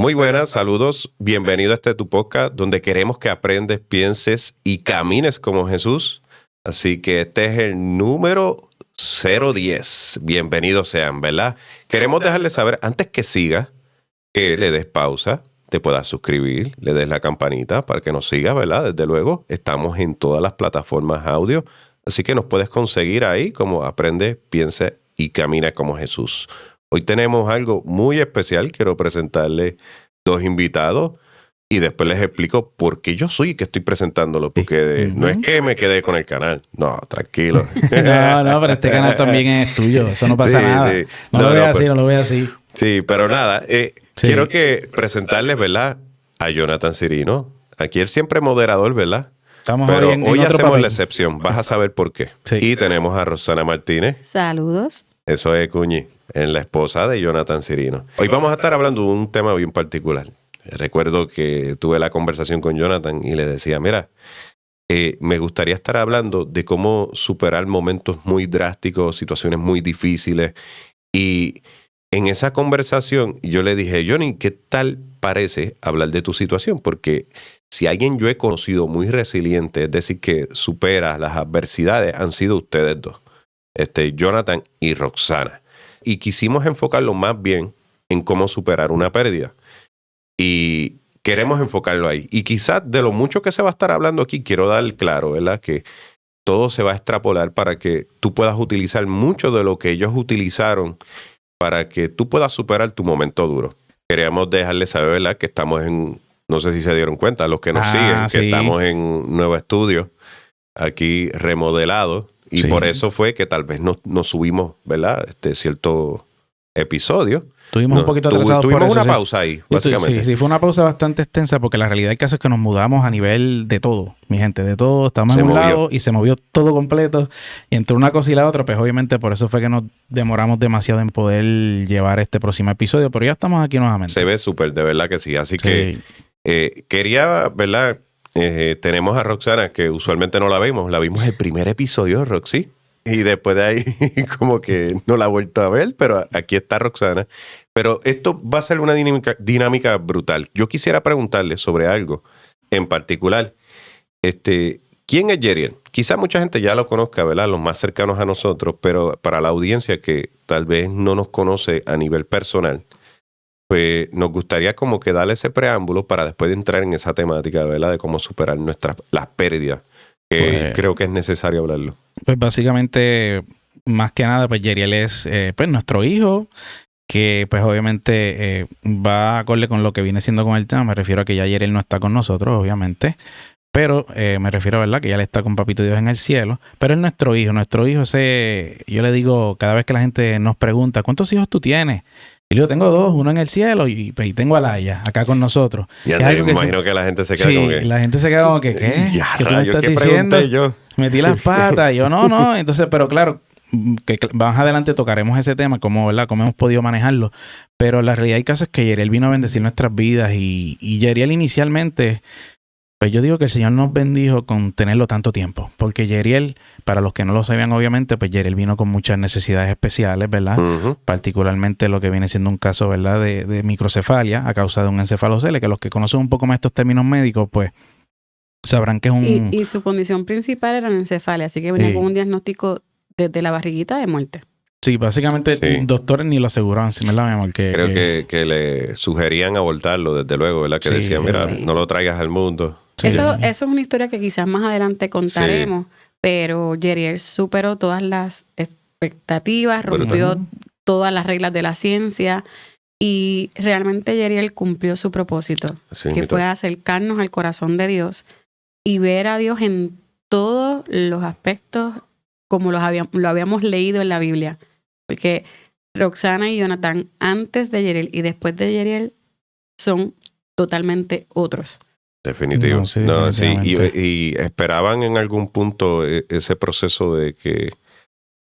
Muy buenas, saludos. Bienvenido a tu podcast donde queremos que aprendes, pienses y camines como Jesús. Así que este es el número 010. Bienvenidos sean, ¿verdad? Queremos dejarles saber, antes que siga, que le des pausa, te puedas suscribir, le des la campanita para que nos sigas, ¿verdad? Desde luego, estamos en todas las plataformas audio, así que nos puedes conseguir ahí como Aprende, Piensa y Camina como Jesús. Hoy tenemos algo muy especial. Quiero presentarle dos invitados y después les explico por qué yo soy que estoy presentándolo. Porque no es que me quedé con el canal. No, tranquilo. No, pero este canal también es tuyo. Eso no pasa nada. Sí. No lo veas así. Sí, pero nada. Quiero que presentarles, ¿verdad? A Jonathan Cirino. Aquí él siempre moderador, ¿verdad? Pero hoy hacemos la excepción. Vas a saber por qué. Sí. Y tenemos a Roxana Martínez. Saludos. Eso es Cuñi, en la esposa de Jonathan Cirino. Hoy vamos a estar hablando de un tema bien particular. Recuerdo que tuve la conversación con Jonathan y le decía, mira, me gustaría estar hablando de cómo superar momentos muy drásticos, situaciones muy difíciles. Y en esa conversación yo le dije, Johnny, ¿qué tal parece hablar de tu situación? Porque si alguien yo he conocido muy resiliente, es decir, que supera las adversidades, han sido ustedes dos. Jonathan y Roxana. Y quisimos enfocarlo más bien en cómo superar una pérdida. Y queremos enfocarlo ahí. Y quizás de lo mucho que se va a estar hablando aquí, quiero dar claro, ¿verdad? Que todo se va a extrapolar para que tú puedas utilizar mucho de lo que ellos utilizaron para que tú puedas superar tu momento duro. Queríamos dejarles saber, ¿verdad? Que estamos en, no sé si se dieron cuenta, los que nos siguen, que estamos en nuevo estudio, aquí remodelado. Y por eso fue que tal vez no subimos, ¿verdad? Cierto episodio. Tuvimos un poquito atrasados por eso. Tuvimos una pausa ahí, básicamente. Sí, fue una pausa bastante extensa porque la realidad del caso es que nos mudamos a nivel de todo, mi gente, de todo. Estábamos en un lado y se movió todo completo. Y entre una cosa y la otra, pues obviamente por eso fue que nos demoramos demasiado en poder llevar este próximo episodio. Pero ya estamos aquí nuevamente. Se ve súper, de verdad que sí. Así que quería, ¿verdad? Tenemos a Roxana, que usualmente no la vimos el primer episodio de Roxy, y después de ahí como que no la he vuelto a ver, pero aquí está Roxana. Pero esto va a ser una dinámica brutal. Yo quisiera preguntarle sobre algo en particular. ¿Quién es Yeriel? Quizá mucha gente ya lo conozca, ¿verdad? Los más cercanos a nosotros, pero para la audiencia que tal vez no nos conoce a nivel personal, pues nos gustaría como que darle ese preámbulo para después de entrar en esa temática, ¿verdad? De cómo superar las pérdidas. Pues, creo que es necesario hablarlo. Pues básicamente, más que nada, pues Yeriel es pues nuestro hijo, que pues obviamente va acorde con lo que viene siendo con el tema. Me refiero a que ya Yeriel no está con nosotros, obviamente. Pero me refiero, ¿verdad? Que ya él está con Papito Dios en el cielo. Pero es nuestro hijo. Nuestro hijo yo le digo, cada vez que la gente nos pregunta, ¿cuántos hijos tú tienes? Y yo tengo dos, uno en el cielo y tengo a Laia acá con nosotros. Ya me imagino que la gente se queda como que... la gente se queda como que, ¿qué? ¿Qué tú me estás diciendo? Yo? Metí las patas. Y yo, no. Entonces, pero claro, que más adelante tocaremos ese tema, ¿verdad? Cómo hemos podido manejarlo. Pero la realidad del caso es que Yeriel vino a bendecir nuestras vidas y Yeriel inicialmente... Pues yo digo que el Señor nos bendijo con tenerlo tanto tiempo. Porque Yeriel, para los que no lo sabían obviamente, pues Yeriel vino con muchas necesidades especiales, ¿verdad? Uh-huh. Particularmente lo que viene siendo un caso, ¿verdad? De microcefalia a causa de un encefalocele, que los que conocen un poco más estos términos médicos, pues sabrán que es un... Y su condición principal era la encefalia, así que venía con un diagnóstico desde la barriguita de muerte. Sí, básicamente doctores ni lo aseguraban, ¿verdad, mi amor? Creo que le sugerían abortarlo, desde luego, ¿verdad? Que decían, mira, no lo traigas al mundo. Sí. Eso es una historia que quizás más adelante contaremos, pero Yeriel superó todas las expectativas, rompió todas las reglas de la ciencia y realmente Yeriel cumplió su propósito, que fue acercarnos al corazón de Dios y ver a Dios en todos los aspectos como lo habíamos leído en la Biblia. Porque Roxana y Jonathan, antes de Yeriel y después de Yeriel, son totalmente otros. Definitivo. Y esperaban en algún punto ese proceso de que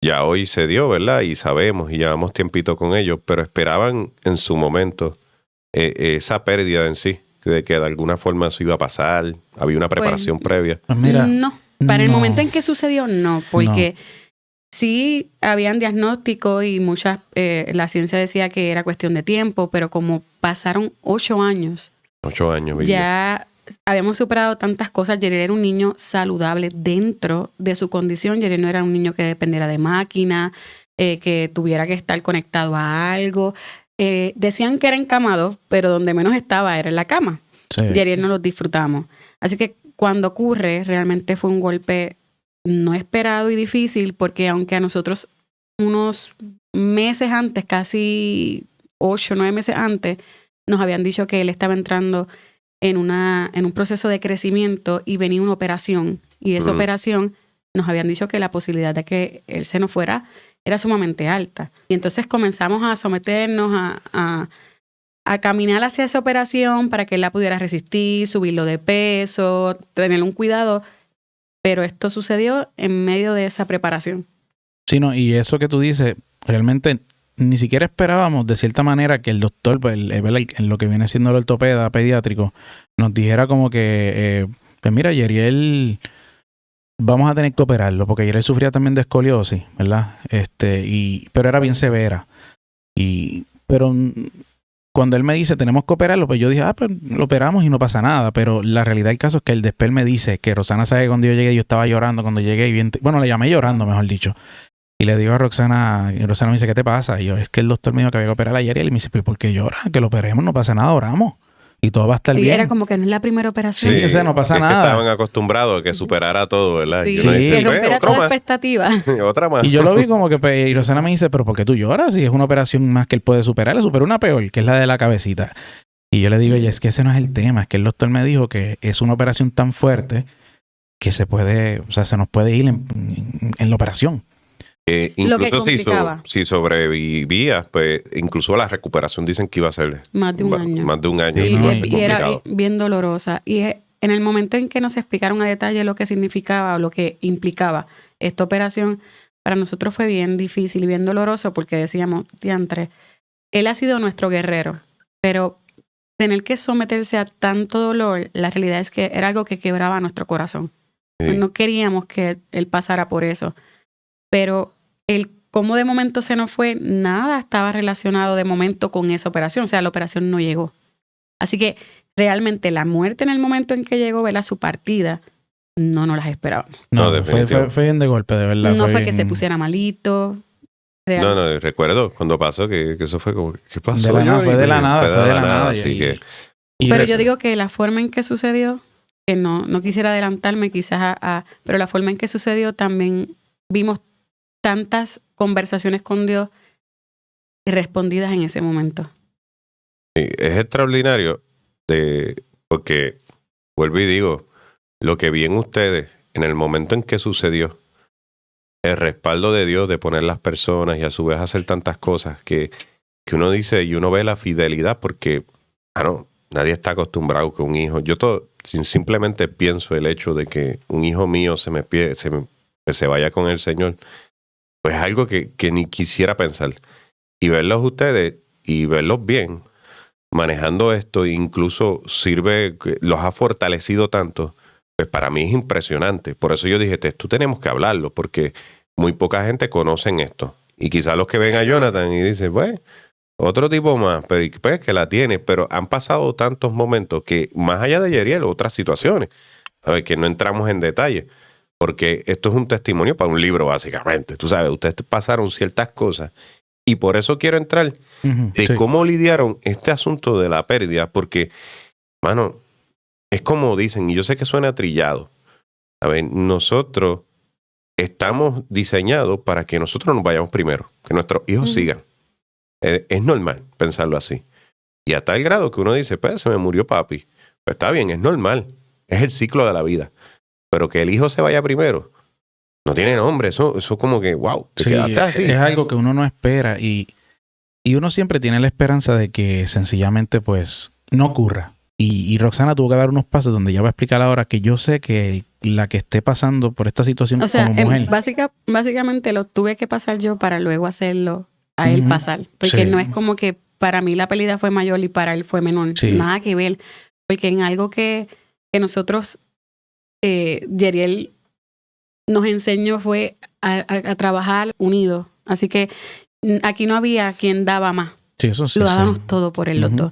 ya hoy se dio, ¿verdad? Y sabemos y llevamos tiempito con ellos, pero esperaban en su momento esa pérdida en sí, de que de alguna forma eso iba a pasar, había una preparación previa. Pues mira, no, para el momento en que sucedió, no, porque Sí, habían diagnósticos y la ciencia decía que era cuestión de tiempo, pero como pasaron 8 años. 8 años, ya habíamos superado tantas cosas. Yeriel era un niño saludable dentro de su condición. Yeriel no era un niño que dependiera de máquina, que tuviera que estar conectado a algo. Decían que era encamado, pero donde menos estaba era en la cama. Sí. Yeriel no los disfrutamos. Así que cuando ocurre, realmente fue un golpe no esperado y difícil, porque aunque a nosotros unos meses antes, casi 8 o 9 meses antes, nos habían dicho que él estaba entrando en un proceso de crecimiento y venía una operación. Y esa operación nos habían dicho que la posibilidad de que él se nos fuera era sumamente alta. Y entonces comenzamos a someternos a caminar hacia esa operación para que él la pudiera resistir, subirlo de peso, tener un cuidado. Pero esto sucedió en medio de esa preparación. Sí, no, y eso que tú dices, realmente ni siquiera esperábamos de cierta manera que el doctor, pues, en lo que viene siendo el ortopeda pediátrico, nos dijera como que, pues mira, Yeriel, vamos a tener que operarlo, porque Yeriel sufría también de escoliosis, ¿verdad? Pero era bien severa. Pero cuando él me dice, tenemos que operarlo, pues yo dije, pues lo operamos y no pasa nada. Pero la realidad del caso es que el después me dice que Roxana sabe que cuando yo llegué, yo estaba llorando cuando llegué. Le llamé llorando, mejor dicho. Y le digo a Roxana, y Roxana me dice, ¿qué te pasa? Y yo, es que el doctor me dijo que había que operar a Yeriel. Y me dice, ¿pero por qué llora? Que lo operemos, no pasa nada, oramos. Y todo va a estar bien. Y era como que no es la primera operación. Sí, o sea, no pasa nada. Que estaban acostumbrados a que superara todo, ¿verdad? Sí, que rompiera toda expectativa. Otra más. Y yo lo vi como que, y Roxana me dice, ¿pero por qué tú lloras? Si es una operación más que él puede superar, le superó una peor, que es la de la cabecita. Y yo le digo, es que ese no es el tema, es que el doctor me dijo que es una operación tan fuerte que se nos puede ir en la operación. Incluso si sobrevivías, pues incluso la recuperación dicen que iba a ser más de un año. Más de un año. Sí, y era bien dolorosa. Y en el momento en que nos explicaron a detalle lo que significaba o lo que implicaba esta operación, para nosotros fue bien difícil y bien doloroso porque decíamos, diantre, él ha sido nuestro guerrero, pero tener que someterse a tanto dolor, la realidad es que era algo que quebraba nuestro corazón. Sí. No queríamos que él pasara por eso. Pero el cómo de momento se nos fue, nada estaba relacionado de momento con esa operación. O sea, la operación no llegó. Así que realmente la muerte en el momento en que llegó, ¿verdad? Su partida, no nos las esperábamos. No, fue bien de golpe, de verdad. No fue que se pusiera malito. No, recuerdo cuando pasó que eso fue como, ¿qué pasó? Fue de la nada. Así que... Pero yo digo que la forma en que sucedió, que no quisiera adelantarme quizás pero la forma en que sucedió también vimos tantas conversaciones con Dios respondidas en ese momento. Sí, es extraordinario porque, vuelvo y digo, lo que vi en ustedes en el momento en que sucedió, el respaldo de Dios de poner las personas y a su vez hacer tantas cosas que uno dice y uno ve la fidelidad porque, nadie está acostumbrado que un hijo, simplemente pienso el hecho de que un hijo mío se vaya con el Señor, pues es algo que ni quisiera pensar. Y verlos ustedes y verlos bien, manejando esto, incluso los ha fortalecido tanto, pues para mí es impresionante. Por eso yo dije, tú tenemos que hablarlo, porque muy poca gente conoce esto. Y quizás los que ven a Jonathan y dicen, pues, otro tipo más, pero pues, que la tiene. Pero han pasado tantos momentos que, más allá de Yeriel, otras situaciones, que no entramos en detalle. Porque esto es un testimonio para un libro, básicamente. Tú sabes, ustedes pasaron ciertas cosas. Y por eso quiero entrar de cómo lidiaron este asunto de la pérdida. Porque, mano, es como dicen, y yo sé que suena trillado. A ver, nosotros estamos diseñados para que nosotros nos vayamos primero. Que nuestros hijos sigan. Es normal pensarlo así. Y a tal grado que uno dice, pues se me murió papi. Pues está bien, es normal. Es el ciclo de la vida. Pero que el hijo se vaya primero, no tiene nombre. Eso como que, wow, te quedaste así. Es algo que uno no espera y uno siempre tiene la esperanza de que sencillamente pues no ocurra. Y Roxana tuvo que dar unos pasos donde ya va a explicar ahora que yo sé que la que esté pasando por esta situación como mujer. Básicamente lo tuve que pasar yo para luego hacerlo a él pasar. Porque no es como que para mí la pérdida fue mayor y para él fue menor. Nada que ver. Porque en algo que nosotros... Yeriel nos enseñó fue a trabajar unidos. Así que aquí no había quien daba más. Sí, eso sí. Lo dábamos todo por él, los dos.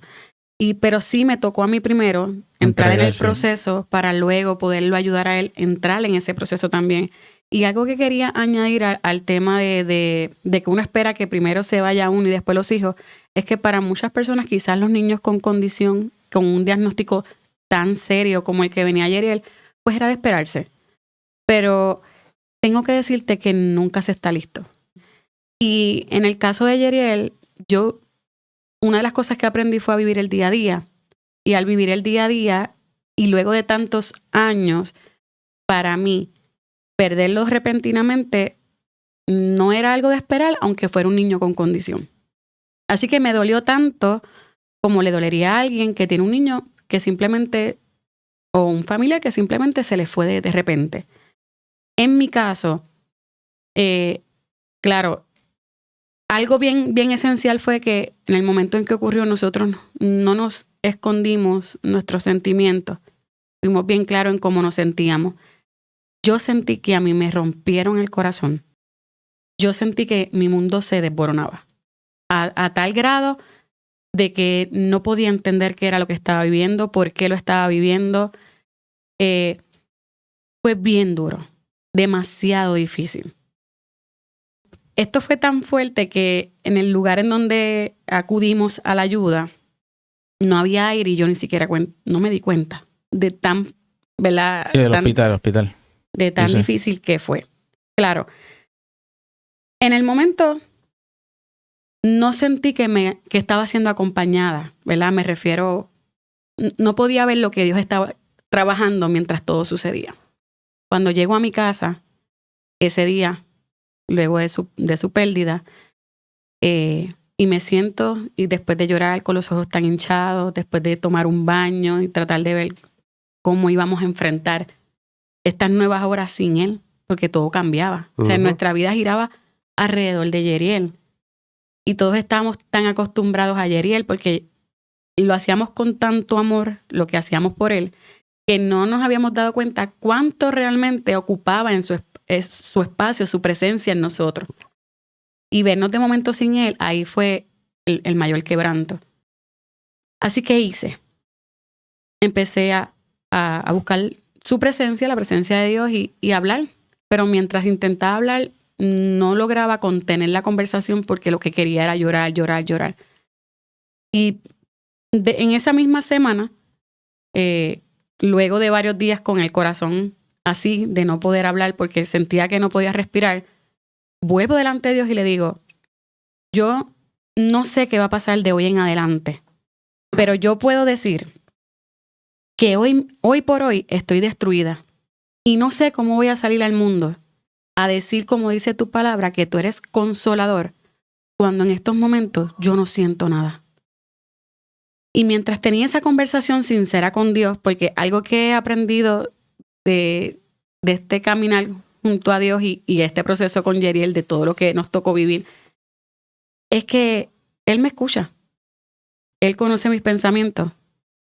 Pero sí me tocó a mí primero entrar en el proceso para luego poderlo ayudar a él entrar en ese proceso también. Y algo que quería añadir al tema de que uno espera que primero se vaya uno y después los hijos, es que para muchas personas, quizás los niños con condición, con un diagnóstico tan serio como el que venía Yeriel, pues era de esperarse. Pero tengo que decirte que nunca se está listo. Y en el caso de Yeriel, una de las cosas que aprendí fue a vivir el día a día. Y al vivir el día a día, y luego de tantos años, para mí, perderlo repentinamente no era algo de esperar, aunque fuera un niño con condición. Así que me dolió tanto como le dolería a alguien que tiene un niño que simplemente, o un familiar que simplemente se le fue de repente. En mi caso, claro, algo bien esencial fue que en el momento en que ocurrió, nosotros no nos escondimos nuestros sentimientos. Fuimos bien claros en cómo nos sentíamos. Yo sentí que a mí me rompieron el corazón. Yo sentí que mi mundo se desboronaba. A tal grado de que no podía entender qué era lo que estaba viviendo, por qué lo estaba viviendo. Fue bien duro. Demasiado difícil. Esto fue tan fuerte que en el lugar en donde acudimos a la ayuda, no había aire y yo ni siquiera no me di cuenta de tan, ¿verdad? Sí, del hospital. De tan difícil que fue. Claro. En el momento no sentí que estaba siendo acompañada, ¿verdad? Me refiero, no podía ver lo que Dios estaba trabajando mientras todo sucedía. Cuando llego a mi casa, ese día, luego de su pérdida, y me siento, y después de llorar con los ojos tan hinchados, después de tomar un baño y tratar de ver cómo íbamos a enfrentar estas nuevas horas sin él, porque todo cambiaba. O sea, nuestra vida giraba alrededor de Yeriel. Y todos estábamos tan acostumbrados a Yeriel porque lo hacíamos con tanto amor, lo que hacíamos por él, que no nos habíamos dado cuenta cuánto realmente ocupaba en su espacio, su presencia en nosotros. Y vernos de momento sin él, ahí fue el mayor quebranto. Así que hice. Empecé a buscar su presencia, la presencia de Dios y hablar. Pero mientras intentaba hablar, no lograba contener la conversación porque lo que quería era llorar. Y en esa misma semana, luego de varios días con el corazón así, de no poder hablar porque sentía que no podía respirar, vuelvo delante de Dios y le digo, yo no sé qué va a pasar de hoy en adelante, pero yo puedo decir que hoy por hoy estoy destruida y no sé cómo voy a salir al mundo a decir, como dice tu palabra, que tú eres consolador, cuando en estos momentos yo no siento nada. Y mientras tenía esa conversación sincera con Dios, porque algo que he aprendido de este caminar junto a Dios y este proceso con Yeriel, de todo lo que nos tocó vivir, es que Él me escucha. Él conoce mis pensamientos,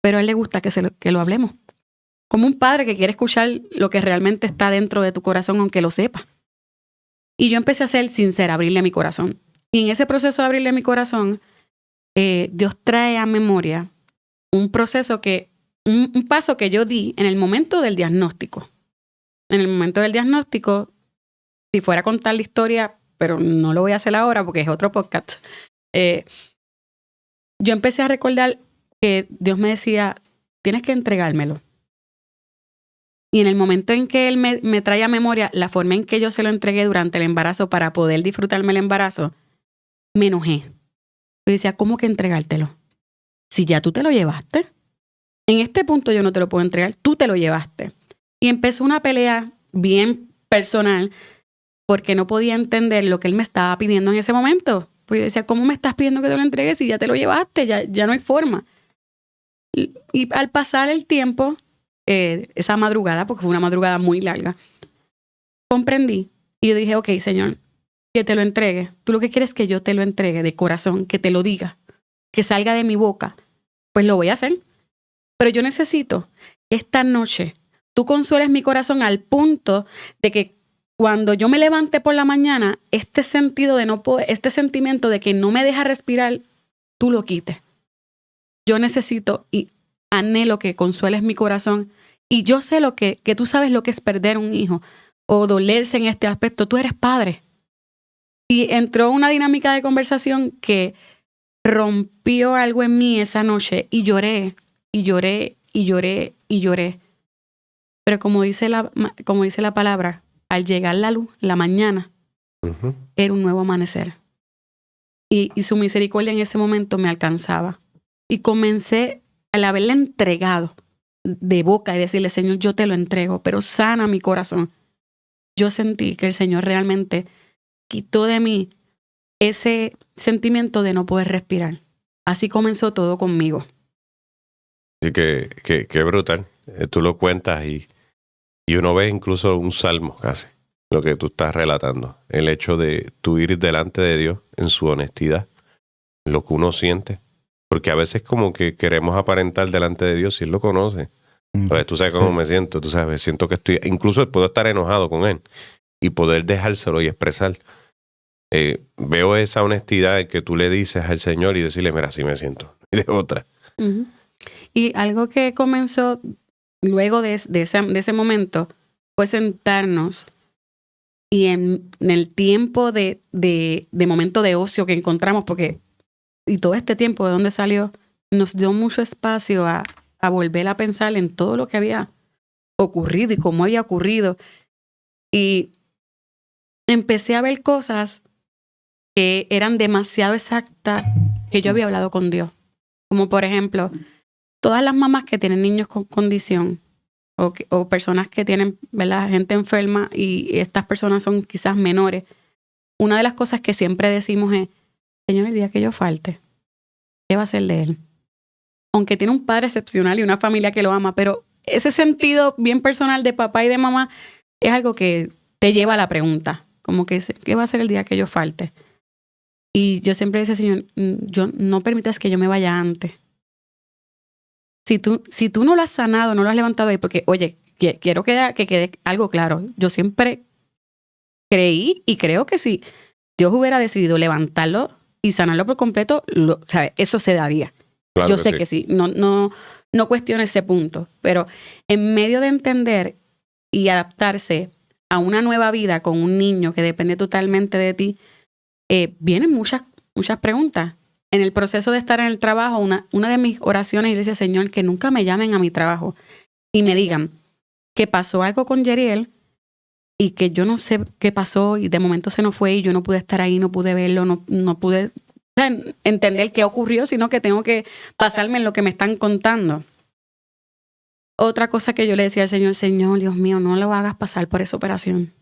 pero a Él le gusta que lo hablemos. Como un padre que quiere escuchar lo que realmente está dentro de tu corazón, aunque lo sepa. Y yo empecé a ser sincera, abrirle mi corazón. Y en ese proceso de abrirle mi corazón, Dios trae a memoria un proceso un paso que yo di en el momento del diagnóstico. En el momento del diagnóstico, si fuera a contar la historia, pero no lo voy a hacer ahora porque es otro podcast, yo empecé a recordar que Dios me decía, tienes que entregármelo. Y en el momento en que Él me trae a memoria la forma en que yo se lo entregué durante el embarazo para poder disfrutarme el embarazo, me enojé. Yo decía, ¿cómo que entregártelo? Si ya tú te lo llevaste. En este punto yo no te lo puedo entregar, tú te lo llevaste. Y empezó una pelea bien personal porque no podía entender lo que Él me estaba pidiendo en ese momento. Pues yo decía, ¿cómo me estás pidiendo que te lo entregues si ya te lo llevaste? Ya no hay forma. Y al pasar el tiempo, esa madrugada, porque fue una madrugada muy larga, comprendí y yo dije, ok, Señor, que te lo entregue. Tú lo que quieres es que yo te lo entregue de corazón, que te lo diga, que salga de mi boca. Pues lo voy a hacer. Pero yo necesito que esta noche tú consueles mi corazón al punto de que cuando yo me levante por la mañana, este sentido de no poder, este sentimiento de que no me deja respirar, tú lo quites. Yo necesito y anhelo que consueles mi corazón. Y yo sé que tú sabes lo que es perder un hijo o dolerse en este aspecto. Tú eres padre. Y entró una dinámica de conversación que rompió algo en mí esa noche y lloré, y lloré, y lloré, y lloré. Pero como dice la palabra, al llegar la luz, la mañana, era un nuevo amanecer. Y su misericordia en ese momento me alcanzaba. Y comencé, al haberle entregado de boca y decirle, Señor, yo te lo entrego, pero sana mi corazón. Yo sentí que el Señor realmente quitó de mí ese sentimiento de no poder respirar. Así comenzó todo conmigo. Sí, que brutal. Tú lo cuentas y uno ve incluso un salmo casi, lo que tú estás relatando. El hecho de tú ir delante de Dios en su honestidad, lo que uno siente. Porque a veces como que queremos aparentar delante de Dios si Él lo conoce. Pues tú sabes cómo me siento, tú sabes, siento que incluso puedo estar enojado con Él y poder dejárselo y expresar. Veo esa honestidad en que tú le dices al Señor y decirle, mira, así me siento. Y de otra. Uh-huh. Y algo que comenzó luego de ese momento fue sentarnos y en el tiempo de momento de ocio que encontramos, y todo este tiempo de dónde salió, nos dio mucho espacio a volver a pensar en todo lo que había ocurrido y cómo había ocurrido. Y empecé a ver cosas que eran demasiado exactas que yo había hablado con Dios. Como por ejemplo, todas las mamás que tienen niños con condición o personas que tienen, ¿verdad?, gente enferma y estas personas son quizás menores. Una de las cosas que siempre decimos es, Señor, el día que yo falte, ¿qué va a ser de él? Aunque tiene un padre excepcional y una familia que lo ama, pero ese sentido bien personal de papá y de mamá es algo que te lleva a la pregunta, como que, ¿qué va a ser el día que yo falte? Y yo siempre decía, Señor, yo no permitas que yo me vaya antes. Si tú no lo has sanado, no lo has levantado ahí, porque, oye, quiero que quede algo claro. Yo siempre creí y creo que si Dios hubiera decidido levantarlo y sanarlo por completo, ¿sabes? Eso se daría. Claro, yo sé que sí. No cuestiono ese punto. Pero en medio de entender y adaptarse a una nueva vida con un niño que depende totalmente de ti, vienen muchas preguntas. En el proceso de estar en el trabajo, una de mis oraciones, yo le decía, Señor, que nunca me llamen a mi trabajo y me digan que pasó algo con Yeriel y que yo no sé qué pasó y de momento se nos fue y yo no pude estar ahí, no pude verlo, no pude entender qué ocurrió, sino que tengo que basarme en lo que me están contando. Otra cosa que yo le decía al Señor, Señor, Dios mío, no lo hagas pasar por esa operación.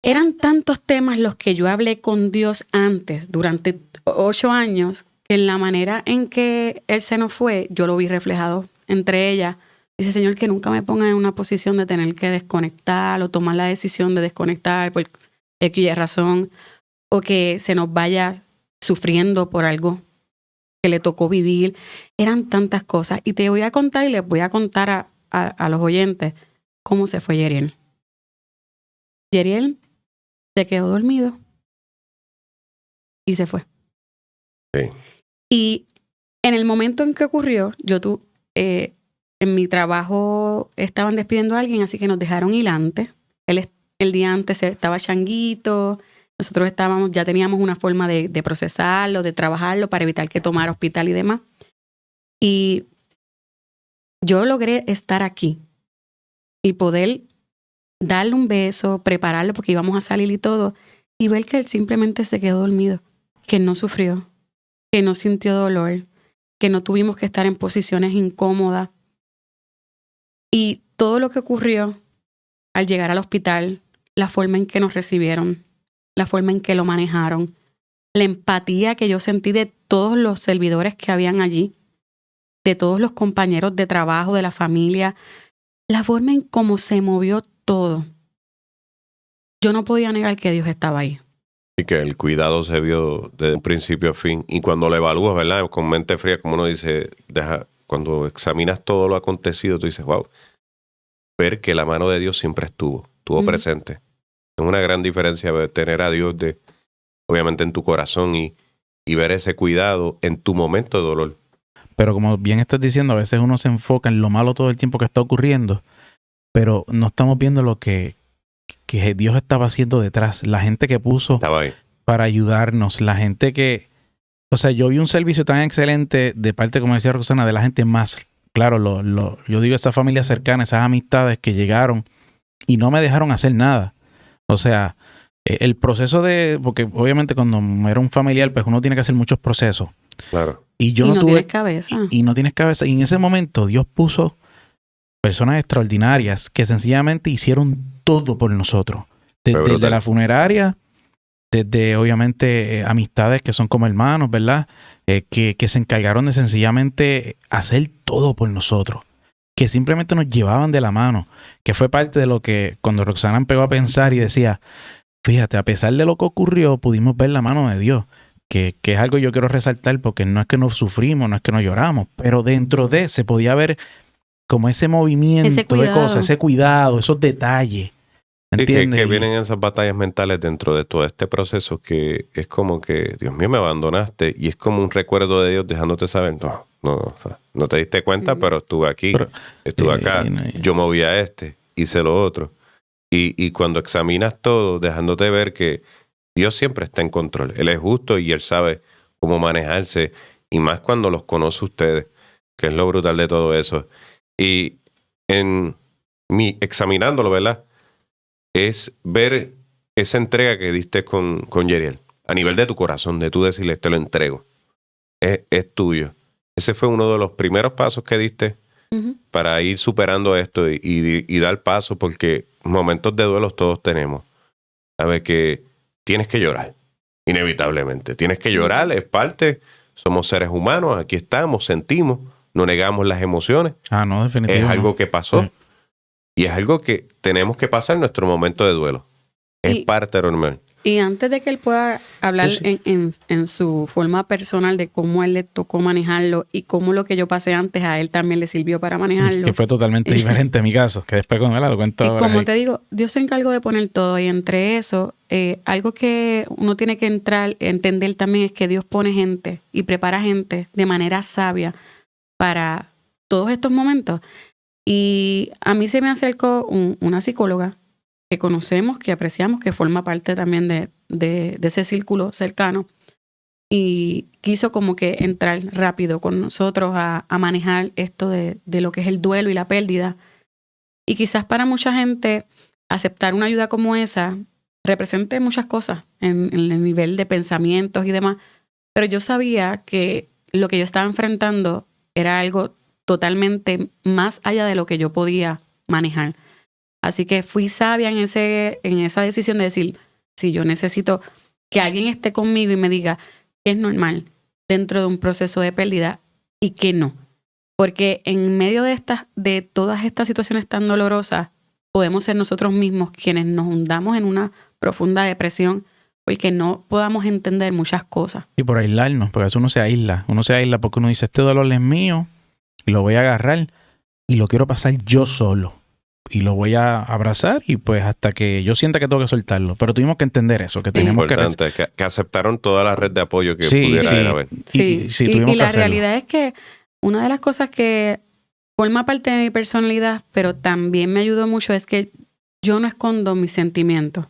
Eran tantos temas los que yo hablé con Dios antes, durante 8 años, que en la manera en que Él se nos fue, yo lo vi reflejado entre ellas. Dice, Señor, que nunca me ponga en una posición de tener que desconectar o tomar la decisión de desconectar por X razón, o que se nos vaya sufriendo por algo que le tocó vivir. Eran tantas cosas. Y te voy a contar y les voy a contar a los oyentes cómo se fue Yeriel. Yeriel se quedó dormido y se fue. Sí. Y en el momento en que ocurrió, en mi trabajo estaban despidiendo a alguien, así que nos dejaron ir antes. El día antes estaba changuito. Nosotros ya teníamos una forma de procesarlo, de trabajarlo para evitar que tomara hospital y demás. Y yo logré estar aquí y poder darle un beso, prepararlo porque íbamos a salir y todo, y ver que él simplemente se quedó dormido, que no sufrió, que no sintió dolor, que no tuvimos que estar en posiciones incómodas. Y todo lo que ocurrió al llegar al hospital, la forma en que nos recibieron, la forma en que lo manejaron, la empatía que yo sentí de todos los servidores que habían allí, de todos los compañeros de trabajo, de la familia, la forma en cómo se movió todo. Yo no podía negar que Dios estaba ahí. Y que el cuidado se vio desde un principio a fin. Y cuando lo evalúas, ¿verdad? Con mente fría, como uno dice, cuando examinas todo lo acontecido, tú dices, wow, ver que la mano de Dios siempre estuvo presente. Es una gran diferencia tener a Dios obviamente en tu corazón y ver ese cuidado en tu momento de dolor. Pero como bien estás diciendo, a veces uno se enfoca en lo malo todo el tiempo que está ocurriendo, pero no estamos viendo lo que Dios estaba haciendo detrás. La gente que puso Estaba ahí para ayudarnos, la gente que... O sea, yo vi un servicio tan excelente de parte, como decía Roxana, de la gente más... Claro, yo digo esas familias cercanas, esas amistades que llegaron y no me dejaron hacer nada. O sea, el proceso porque obviamente cuando era un familiar, pues uno tiene que hacer muchos procesos. Claro. Y yo no tuve tienes cabeza. Y no tienes cabeza. Y en ese momento Dios puso personas extraordinarias que sencillamente hicieron todo por nosotros. Desde la funeraria, desde obviamente amistades que son como hermanos, ¿verdad? Que se encargaron de sencillamente hacer todo por nosotros. Que simplemente nos llevaban de la mano. Que fue parte de lo que cuando Roxana empezó a pensar y decía, fíjate, a pesar de lo que ocurrió, pudimos ver la mano de Dios. Que es algo que yo quiero resaltar porque no es que nos sufrimos, no es que nos lloramos, pero dentro de se podía ver como ese movimiento de cosas, ese cuidado, esos detalles. ¿Entiendes? Que vienen esas batallas mentales dentro de todo este proceso que es como que, Dios mío, me abandonaste y es como un recuerdo de Dios dejándote saber, no te diste cuenta, pero estuve aquí, estuve acá, yo moví a hice lo otro. Y cuando examinas todo, dejándote ver que Dios siempre está en control. Él es justo y Él sabe cómo manejarse. Y más cuando los conoce ustedes, que es lo brutal de todo eso. Y examinándolo, ¿verdad? Es ver esa entrega que diste con Yeriel. A nivel de tu corazón, de tú decirle, te lo entrego. Es tuyo. Ese fue uno de los primeros pasos que diste para ir superando esto y dar paso, porque momentos de duelo todos tenemos. Sabes que tienes que llorar, inevitablemente. Tienes que llorar, es parte. Somos seres humanos, aquí estamos, sentimos, no negamos las emociones. No, definitivamente. Es algo que pasó. Sí. Y es algo que tenemos que pasar en nuestro momento de duelo. Es parte normal. Y antes de que él pueda hablar en su forma personal de cómo a él le tocó manejarlo y cómo lo que yo pasé antes a él también le sirvió para manejarlo. Que fue totalmente diferente en mi caso, que después con él lo cuento ahora. Y como te digo, Dios se encargó de poner todo y entre eso, algo que uno tiene que entender también es que Dios pone gente y prepara gente de manera sabia para todos estos momentos. Y a mí se me acercó una psicóloga que conocemos, que apreciamos, que forma parte también de ese círculo cercano. Y quiso como que entrar rápido con nosotros a manejar esto de lo que es el duelo y la pérdida. Y quizás para mucha gente aceptar una ayuda como esa represente muchas cosas en el nivel de pensamientos y demás. Pero yo sabía que lo que yo estaba enfrentando era algo totalmente más allá de lo que yo podía manejar. Así que fui sabia en esa decisión de decir, si yo necesito que alguien esté conmigo y me diga que es normal dentro de un proceso de pérdida y que no. Porque en medio de todas estas situaciones tan dolorosas, podemos ser nosotros mismos quienes nos hundamos en una profunda depresión porque no podamos entender muchas cosas. Y por aislarnos, porque eso uno se aísla. Uno se aísla porque uno dice, este dolor es mío y lo voy a agarrar y lo quiero pasar yo solo. Y lo voy a abrazar y pues hasta que yo sienta que tengo que soltarlo. Pero tuvimos que entender eso, que teníamos que aceptaron toda la red de apoyo que pudiera haber. Y la realidad es que una de las cosas que forma parte de mi personalidad, pero también me ayudó mucho, es que yo no escondo mis sentimientos.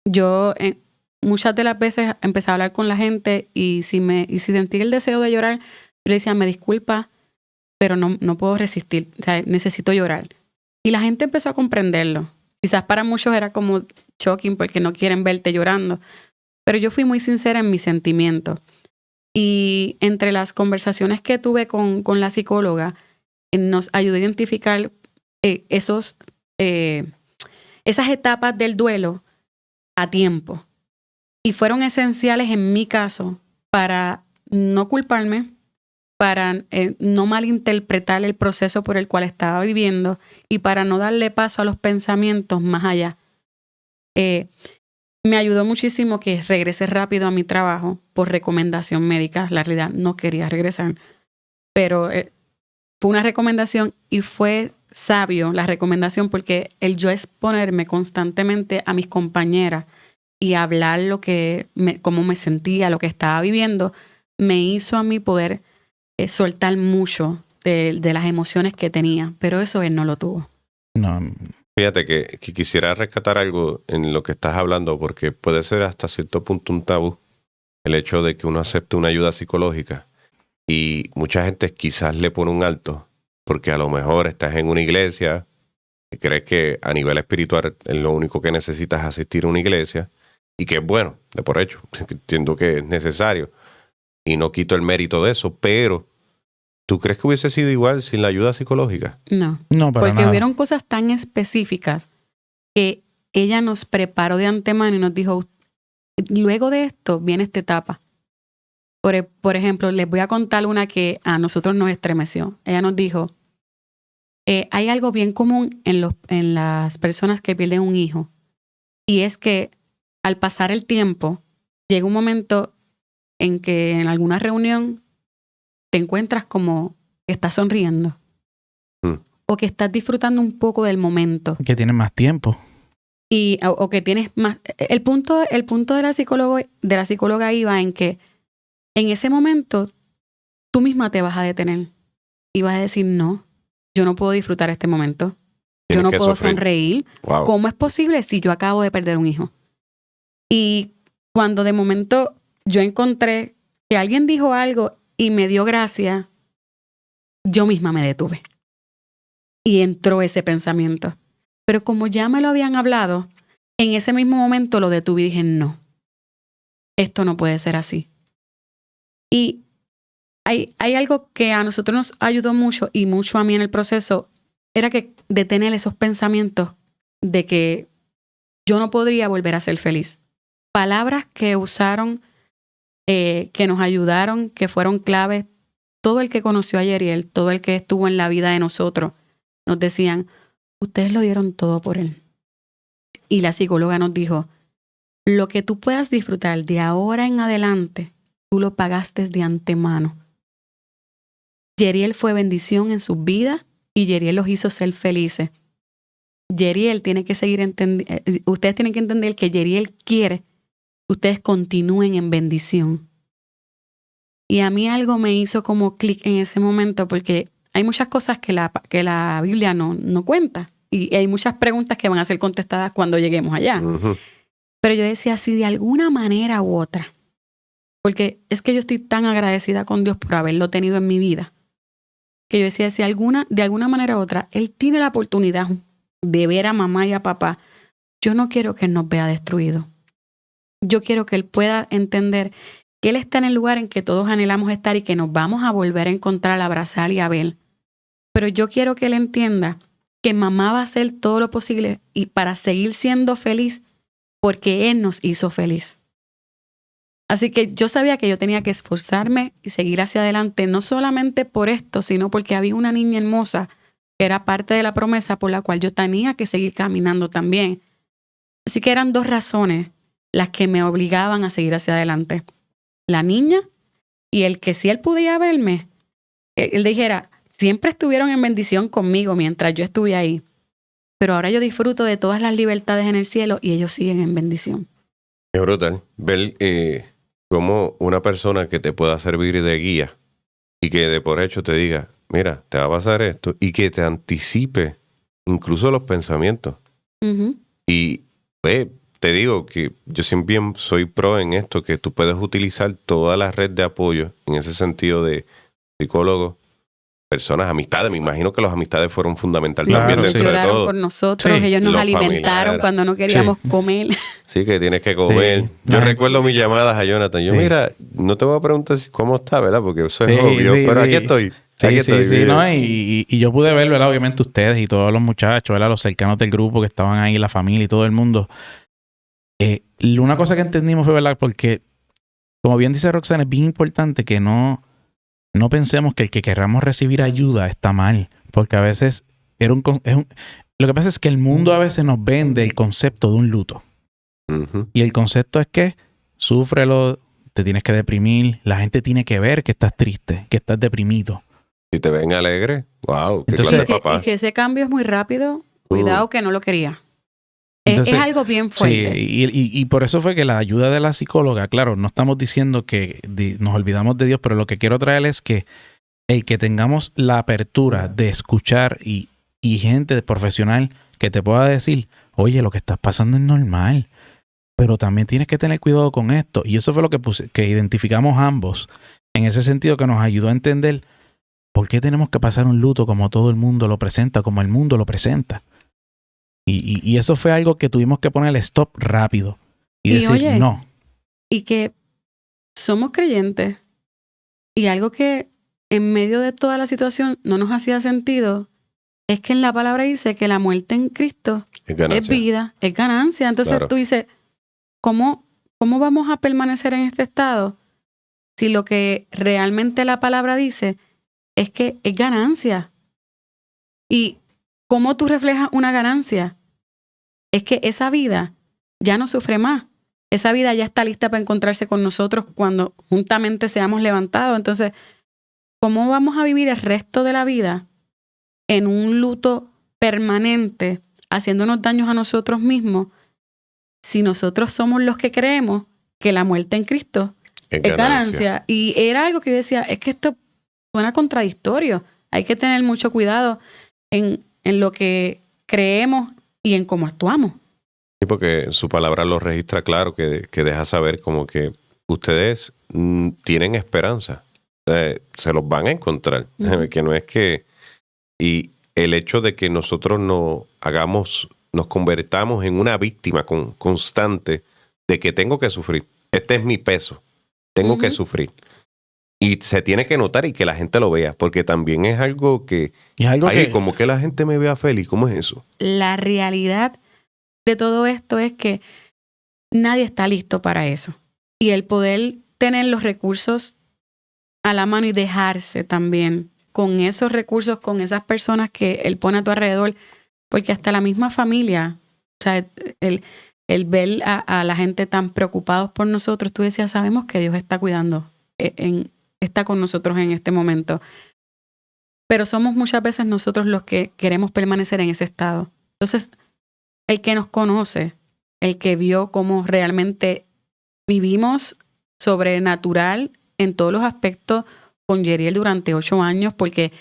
Yo muchas de las veces empecé a hablar con la gente y si sentí el deseo de llorar, yo le decía, me disculpa, pero no puedo resistir, o sea, necesito llorar. Y la gente empezó a comprenderlo. Quizás para muchos era como shocking porque no quieren verte llorando. Pero yo fui muy sincera en mis sentimientos. Y entre las conversaciones que tuve con la psicóloga, nos ayudó a identificar esas etapas del duelo a tiempo. Y fueron esenciales en mi caso para no culparme, para no malinterpretar el proceso por el cual estaba viviendo y para no darle paso a los pensamientos más allá. Me ayudó muchísimo que regrese rápido a mi trabajo por recomendación médica. La realidad no quería regresar, pero fue una recomendación y fue sabio la recomendación, porque el yo exponerme constantemente a mis compañeras y hablar cómo me sentía, lo que estaba viviendo, me hizo a mí poder soltar mucho de las emociones que tenía, pero eso él no lo tuvo. No. Fíjate que quisiera rescatar algo en lo que estás hablando, porque puede ser hasta cierto punto un tabú el hecho de que uno acepte una ayuda psicológica, y mucha gente quizás le pone un alto porque a lo mejor estás en una iglesia y crees que a nivel espiritual lo único que necesitas es asistir a una iglesia, y que es bueno, de por hecho, entiendo que es necesario y no quito el mérito de eso, pero ¿tú crees que hubiese sido igual sin la ayuda psicológica? No, para porque nada. hubieron cosas tan específicas que ella nos preparó de antemano y nos dijo, luego de esto viene esta etapa. Por ejemplo, les voy a contar una que a nosotros nos estremeció. Ella nos dijo, hay algo bien común en las personas que pierden un hijo, y es que al pasar el tiempo, llega un momento en que en alguna reunión te encuentras como que estás sonriendo o que estás disfrutando un poco del momento. Que tienes más tiempo. O que tienes más... El punto de la psicóloga iba en que en ese momento tú misma te vas a detener y vas a decir, no, yo no puedo disfrutar este momento. Yo no puedo sonreír. Wow. ¿Cómo es posible si yo acabo de perder un hijo? Y cuando de momento yo encontré que alguien dijo algo y me dio gracia, yo misma me detuve. Y entró ese pensamiento. Pero como ya me lo habían hablado, en ese mismo momento lo detuve y dije, no, esto no puede ser así. Y hay algo que a nosotros nos ayudó mucho y mucho a mí en el proceso, era que detener esos pensamientos de que yo no podría volver a ser feliz. Palabras que usaron, que nos ayudaron, que fueron claves. Todo el que conoció a Yeriel, todo el que estuvo en la vida de nosotros, nos decían, ustedes lo dieron todo por él. Y la psicóloga nos dijo, lo que tú puedas disfrutar de ahora en adelante, tú lo pagaste de antemano. Yeriel fue bendición en sus vidas y Yeriel los hizo ser felices. Yeriel tiene que seguir entendiendo, ustedes tienen que entender que Yeriel quiere que ustedes continúen en bendición. Y a mí algo me hizo como clic en ese momento, porque hay muchas cosas que la Biblia no cuenta. Y hay muchas preguntas que van a ser contestadas cuando lleguemos allá. Uh-huh. Pero yo decía, si de alguna manera u otra, porque es que yo estoy tan agradecida con Dios por haberlo tenido en mi vida, que yo decía, si de alguna manera u otra, Él tiene la oportunidad de ver a mamá y a papá, yo no quiero que Él nos vea destruidos. Yo quiero que Él pueda entender que Él está en el lugar en que todos anhelamos estar y que nos vamos a volver a encontrar, a abrazar y a ver. Pero yo quiero que Él entienda que mamá va a hacer todo lo posible y para seguir siendo feliz porque Él nos hizo feliz. Así que yo sabía que yo tenía que esforzarme y seguir hacia adelante, no solamente por esto, sino porque había una niña hermosa que era parte de la promesa por la cual yo tenía que seguir caminando también. Así que eran dos razones las que me obligaban a seguir hacia adelante. La niña y el que si él podía verme, él dijera, siempre estuvieron en bendición conmigo mientras yo estuve ahí, pero ahora yo disfruto de todas las libertades en el cielo y ellos siguen en bendición. Es brutal ver cómo una persona que te pueda servir de guía y que de por hecho te diga, mira, te va a pasar esto, y que te anticipe incluso los pensamientos. Uh-huh. Y te digo que yo siempre soy pro en esto, que tú puedes utilizar toda la red de apoyo en ese sentido de psicólogos, personas, amistades. Me imagino que las amistades fueron fundamentales también dentro de lloraron todo. por nosotros, Sí. ellos nos Los alimentaron familiares. cuando no queríamos comer. Sí, que tienes que comer. Sí. Yo Ay. recuerdo mis llamadas a Jonathan. Yo, Sí. mira, no te voy a preguntar cómo está, ¿verdad? Porque eso es Sí, obvio. sí, Pero sí. aquí estoy. Sí, Aquí sí, estoy. sí, mire. ¿no? Y yo pude ver, ¿verdad? Obviamente ustedes y todos los muchachos, ¿verdad? Los cercanos del grupo que estaban ahí, la familia y todo el mundo. Una cosa que entendimos fue, ¿verdad? Porque, como bien dice Roxana, es bien importante que no pensemos que el que querramos recibir ayuda está mal. Porque a veces lo que pasa es que el mundo a veces nos vende el concepto de un luto. Ujú. Y el concepto es que súfrelo, te tienes que deprimir, la gente tiene que ver que estás triste, que estás deprimido. Si te ven alegre, wow, qué Entonces, clase de papá. Y si ese cambio es muy rápido, cuidado que no lo quería. Entonces, es algo bien fuerte. Sí, y por eso fue que la ayuda de la psicóloga, claro, no estamos diciendo que nos olvidamos de Dios, pero lo que quiero traer es que el que tengamos la apertura de escuchar y gente profesional que te pueda decir, oye, lo que estás pasando es normal, pero también tienes que tener cuidado con esto. Y eso fue lo que identificamos ambos, en ese sentido que nos ayudó a entender por qué tenemos que pasar un luto como todo el mundo lo presenta, como el mundo lo presenta. Y eso fue algo que tuvimos que poner el stop rápido y decir, oye, no. Y que somos creyentes y algo que en medio de toda la situación no nos hacía sentido es que en la palabra dice que la muerte en Cristo es vida, es ganancia. Entonces tú dices, ¿cómo vamos a permanecer en este estado si lo que realmente la palabra dice es que es ganancia? ¿Y cómo tú reflejas una ganancia? Es que esa vida ya no sufre más. Esa vida ya está lista para encontrarse con nosotros cuando juntamente seamos levantados. Entonces, ¿cómo vamos a vivir el resto de la vida en un luto permanente, haciéndonos daños a nosotros mismos, si nosotros somos los que creemos que la muerte en Cristo es ganancia? Y era algo que yo decía, es que esto suena contradictorio. Hay que tener mucho cuidado en lo que creemos y en cómo actuamos. Sí, porque su palabra lo registra claro, que deja saber como que ustedes tienen esperanza. Se los van a encontrar. Que no es que... Y el hecho de que nosotros nos convertamos en una víctima constante de que tengo que sufrir. Este es mi peso. Tengo que sufrir. Y se tiene que notar y que la gente lo vea, porque también es algo que... como que la gente me vea feliz. ¿Cómo es eso? La realidad de todo esto es que nadie está listo para eso. Y el poder tener los recursos a la mano y dejarse también con esos recursos, con esas personas que Él pone a tu alrededor, porque hasta la misma familia, o sea, el ver a la gente tan preocupados por nosotros, tú decías, sabemos que Dios está cuidando, está con nosotros en este momento. Pero somos muchas veces nosotros los que queremos permanecer en ese estado. Entonces, el que nos conoce, el que vio cómo realmente vivimos sobrenatural en todos los aspectos con Yeriel durante 8 años, porque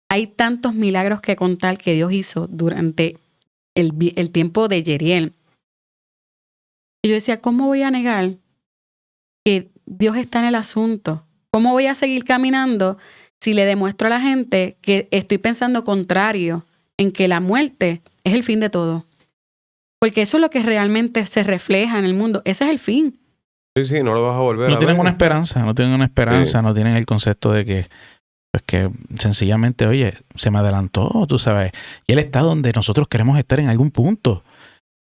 hay tantos milagros que contar que Dios hizo durante el tiempo de Yeriel. Y yo decía, ¿cómo voy a negar que Dios está en el asunto? ¿Cómo voy a seguir caminando si le demuestro a la gente que estoy pensando contrario, en que la muerte es el fin de todo? Porque eso es lo que realmente se refleja en el mundo. Ese es el fin. Sí, no lo vas a volver a ver. No tienen una esperanza, no tienen el concepto de que, pues que sencillamente, oye, se me adelantó, tú sabes. Y Él está donde nosotros queremos estar en algún punto.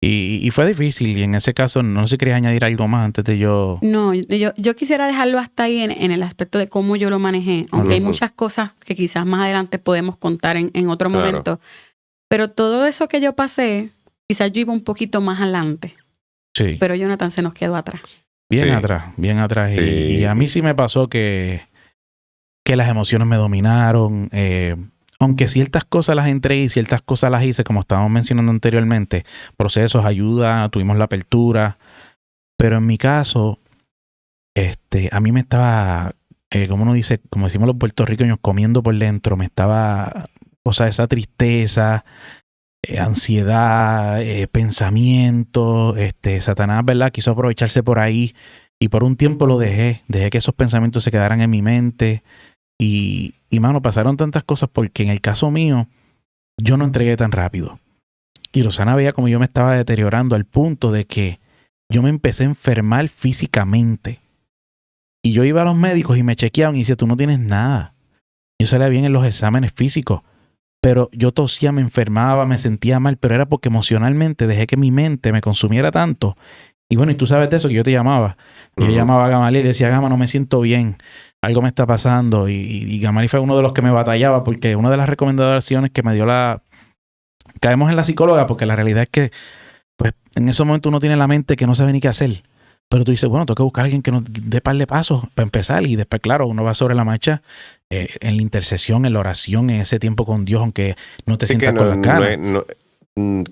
Y fue difícil. Y en ese caso, no sé si querías añadir algo más antes de yo... No, yo quisiera dejarlo hasta ahí en el aspecto de cómo yo lo manejé. Aunque hay muchas cosas que quizás más adelante podemos contar en otro momento. Pero todo eso que yo pasé, quizás yo iba un poquito más adelante. Sí. Pero Jonathan se nos quedó atrás. Bien atrás. Y a mí sí me pasó que las emociones me dominaron. Aunque ciertas cosas las entré y ciertas cosas las hice, como estábamos mencionando anteriormente, procesos, ayuda, tuvimos la apertura. Pero en mi caso, a mí me estaba, como uno dice, como decimos los puertorriqueños, comiendo por dentro. Me estaba, o sea, esa tristeza, ansiedad, pensamiento, Satanás, ¿verdad? Quiso aprovecharse por ahí y por un tiempo lo dejé que esos pensamientos se quedaran en mi mente y mano, pasaron tantas cosas porque en el caso mío yo no entregué tan rápido y Rosana veía como yo me estaba deteriorando al punto de que yo me empecé a enfermar físicamente y yo iba a los médicos y me chequeaban y decía, tú no tienes nada. Yo salía bien en los exámenes físicos, pero yo tosía, me enfermaba, me sentía mal, pero era porque emocionalmente dejé que mi mente me consumiera tanto. Y bueno, y tú sabes de eso, que yo te llamaba. Yo llamaba a Gamaliel y le decía, Gama, no me siento bien, algo me está pasando. Y Gamaliel fue uno de los que me batallaba porque una de las recomendaciones que me dio caemos en la psicóloga porque la realidad es que pues en ese momento uno tiene la mente que no sabe ni qué hacer. Pero tú dices, bueno, tengo que buscar a alguien que nos dé par de pasos para empezar. Y después, claro, uno va sobre la marcha en la intercesión, en la oración, en ese tiempo con Dios, aunque no te sientas con las ganas.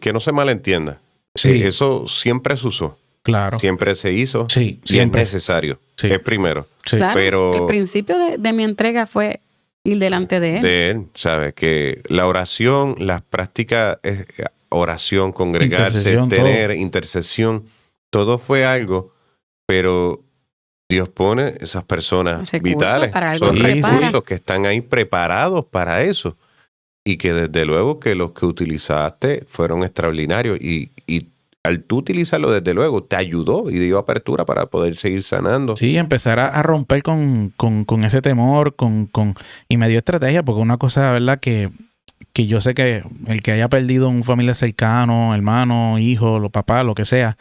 Que no se malentienda. Sí. Eso siempre se usó. Claro. Siempre se hizo. Sí, y es necesario. Sí. Es primero. Sí. Claro, pero el principio de mi entrega fue ir delante de Él. De Él, ¿sabes? Que la oración, las prácticas, oración, congregarse, tener todo. Intercesión, todo fue algo, pero Dios pone esas personas vitales. Son recursos que están ahí preparados para eso. Y que desde luego que los que utilizaste fueron extraordinarios. Y al tú utilizarlo, desde luego, te ayudó y dio apertura para poder seguir sanando. Sí, empezar a romper con ese temor, y me dio estrategia, porque una cosa, ¿verdad? Que yo sé que el que haya perdido un familiar cercano, hermano, hijo, los papás, lo que sea,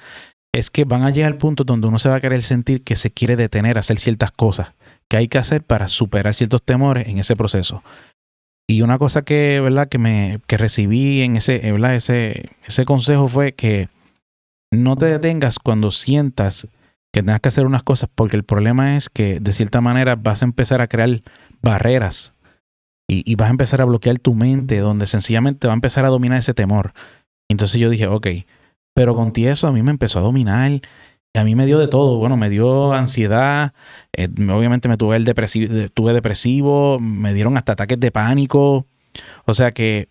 es que van a llegar al punto donde uno se va a querer sentir que se quiere detener a hacer ciertas cosas que hay que hacer para superar ciertos temores en ese proceso. Y una cosa que, ¿verdad? que recibí en ese, ¿verdad? ese consejo fue que no te detengas cuando sientas que tengas que hacer unas cosas, porque el problema es que de cierta manera vas a empezar a crear barreras y vas a empezar a bloquear tu mente, donde sencillamente va a empezar a dominar ese temor. Entonces yo dije, ok, pero con eso a mí me empezó a dominar, y a mí me dio de todo. Bueno, me dio ansiedad, obviamente tuve depresivo, me dieron hasta ataques de pánico. O sea que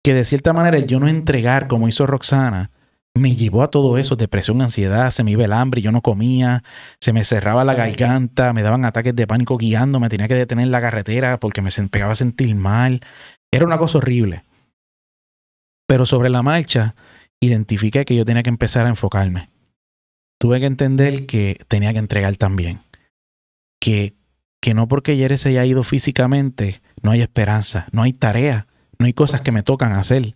de cierta manera el yo no entregar como hizo Roxana me llevó a todo eso, depresión, ansiedad, se me iba el hambre, yo no comía, se me cerraba la garganta, me daban ataques de pánico guiando, me tenía que detener en la carretera porque me pegaba a sentir mal. Era una cosa horrible. Pero sobre la marcha, identifiqué que yo tenía que empezar a enfocarme. Tuve que entender que tenía que entregar también. Que no porque Jerry se haya ido físicamente, no hay esperanza, no hay tarea, no hay cosas que me tocan hacer.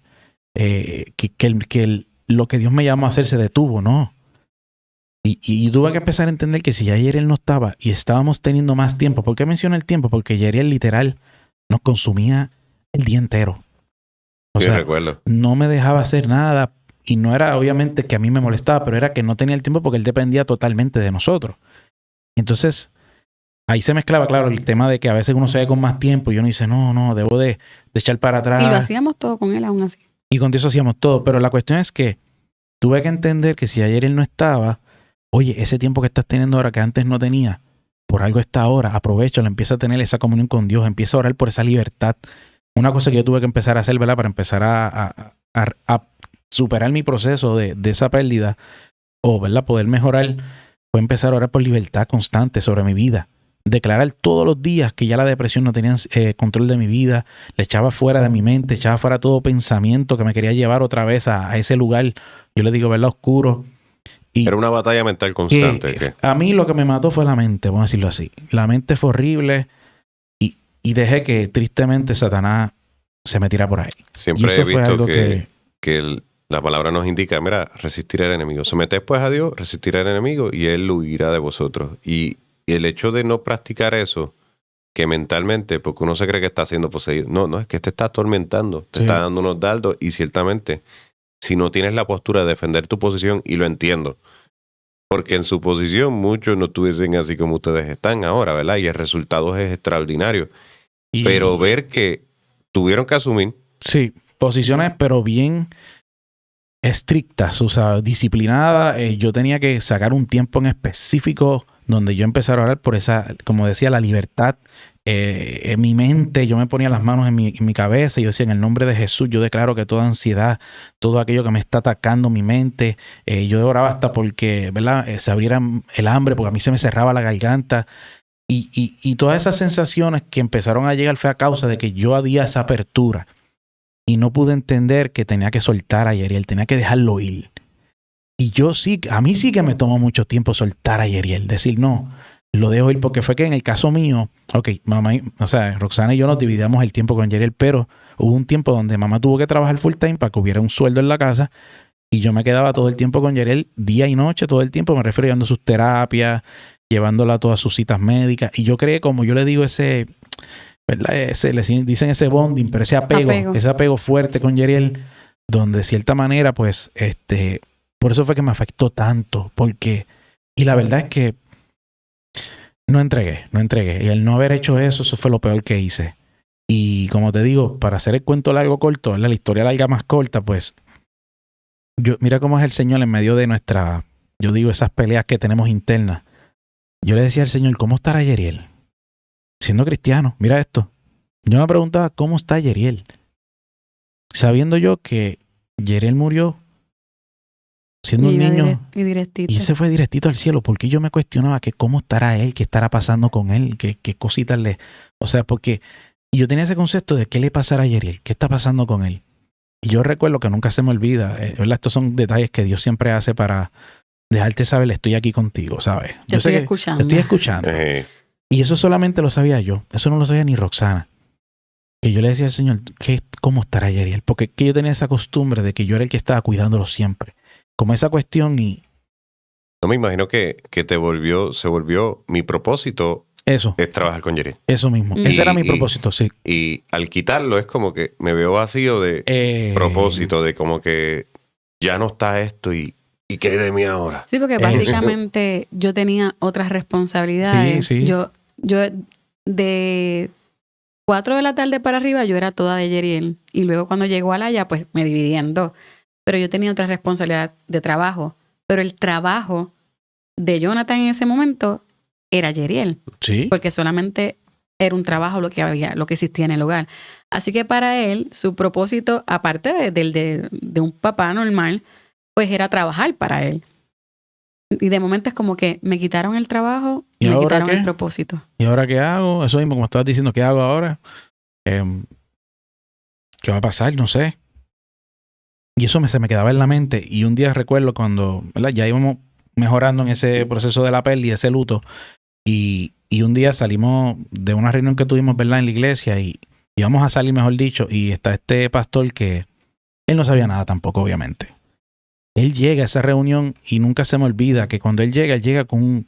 Lo que Dios me llamó a hacer se detuvo, ¿no? Y tuve que empezar a entender que si ya Yeriel no estaba y estábamos teniendo más tiempo, ¿por qué menciono el tiempo? Porque Yeriel literal nos consumía el día entero. O sea, recuerdo. No me dejaba hacer nada y no era obviamente que a mí me molestaba, pero era que no tenía el tiempo porque él dependía totalmente de nosotros. Entonces, ahí se mezclaba, claro, el tema de que a veces uno se ve con más tiempo y uno dice, no, debo de echar para atrás. Y lo hacíamos todo con él aún así. Y con eso hacíamos todo. Pero la cuestión es que tuve que entender que si ayer él no estaba, oye, ese tiempo que estás teniendo ahora que antes no tenía, por algo está ahora, aprovechalo, empieza a tener esa comunión con Dios, empieza a orar por esa libertad. Una cosa que yo tuve que empezar a hacer, ¿verdad? Para empezar a superar mi proceso de esa pérdida, o, ¿verdad? Poder mejorar, fue empezar a orar por libertad constante sobre mi vida. Declarar todos los días que ya la depresión no tenía control de mi vida, le echaba fuera de mi mente, echaba fuera todo pensamiento que me quería llevar otra vez a ese lugar, yo le digo, ¿verdad? Oscuro. Y era una batalla mental constante. A mí lo que me mató fue la mente, vamos a decirlo así. La mente fue horrible y dejé que tristemente Satanás se me tira por ahí. Siempre he visto que la palabra nos indica, mira, resistir al enemigo. Someted pues a Dios, resistir al enemigo y Él huirá de vosotros. Y el hecho de no practicar eso, que mentalmente, porque uno se cree que está siendo poseído. No, es que te está atormentando, te está dando unos dardos y ciertamente, si no tienes la postura de defender tu posición, y lo entiendo, porque en su posición muchos no estuviesen así como ustedes están ahora, ¿verdad? Y el resultado es extraordinario. Pero ver que tuvieron que asumir. Sí, posiciones, pero bien estrictas, o sea, disciplinadas. Yo tenía que sacar un tiempo en específico donde yo empezara a orar por esa, como decía, la libertad. En mi mente, yo me ponía las manos en mi cabeza y yo decía, en el nombre de Jesús, yo declaro que toda ansiedad, todo aquello que me está atacando mi mente, yo oraba hasta porque, ¿verdad? Se abriera el hambre, porque a mí se me cerraba la garganta. Y todas esas sensaciones que empezaron a llegar fue a causa de que yo había esa apertura y no pude entender que tenía que soltar a Yeriel, tenía que dejarlo ir. Y a mí sí que me tomó mucho tiempo soltar a Yeriel, decir no, lo dejo ir, porque fue que en el caso mío, Roxana y yo nos dividíamos el tiempo con Yeriel, pero hubo un tiempo donde mamá tuvo que trabajar full time para que hubiera un sueldo en la casa y yo me quedaba todo el tiempo con Yeriel, día y noche, todo el tiempo, me refiero llevando sus terapias, llevándola a todas sus citas médicas. Y yo creo, como yo le digo, ¿verdad? Le dicen ese bonding, pero ese apego fuerte con Yeriel, donde de cierta manera, pues, por eso fue que me afectó tanto, porque Y la verdad es que no entregué. Y el no haber hecho eso fue lo peor que hice. Y como te digo, para hacer el cuento largo corto, ¿verdad? La historia larga más corta, pues, mira cómo es el Señor en medio de yo digo, esas peleas que tenemos internas. Yo le decía al Señor, ¿cómo estará Yeriel? Siendo cristiano, mira esto. Yo me preguntaba, ¿cómo está Yeriel? Sabiendo yo que Yeriel murió siendo un niño y se fue directito al cielo, porque yo me cuestionaba que cómo estará él, qué estará pasando con él, qué cositas le... O sea, porque yo tenía ese concepto de qué le pasará a Yeriel, qué está pasando con él. Y yo recuerdo que nunca se me olvida, ¿verdad? Estos son detalles que Dios siempre hace para dejarte saber, estoy aquí contigo, ¿sabes? Yo estoy escuchando. Te estoy escuchando. Y eso solamente lo sabía yo, eso no lo sabía ni Roxana. Que yo le decía al Señor, ¿cómo estará Yeriel? Porque que yo tenía esa costumbre de que yo era el que estaba cuidándolo siempre. Como esa cuestión y... No me imagino que se volvió mi propósito. Eso. Es trabajar con Yeriel. Eso mismo. Ese era mi propósito, sí. Y al quitarlo es como que me veo vacío de propósito, de como que ya no está esto y ¿qué hay de mí ahora? Sí, porque básicamente yo tenía otras responsabilidades. Sí. Yo de 4 de la tarde para arriba yo era toda de Yeriel. Y luego cuando llegó a Alaya, pues me dividí en 2. Pero yo tenía otra responsabilidad de trabajo. Pero el trabajo de Jonathan en ese momento era Yeriel. Sí. Porque solamente era un trabajo lo que existía en el hogar. Así que para él, su propósito, aparte de un papá normal, pues era trabajar para él. Y de momento es como que me quitaron el trabajo y me quitaron el propósito. ¿Y ahora qué hago? Eso mismo, como estabas diciendo, ¿qué hago ahora? ¿Qué va a pasar? No sé. Y eso se me quedaba en la mente. Y un día recuerdo cuando, ¿verdad? Ya íbamos mejorando en ese proceso de la pérdida, ese luto. Y un día salimos de una reunión que tuvimos, ¿verdad? En la iglesia y íbamos a salir, mejor dicho. Y está este pastor que él no sabía nada tampoco, obviamente. Él llega a esa reunión y nunca se me olvida que cuando él llega con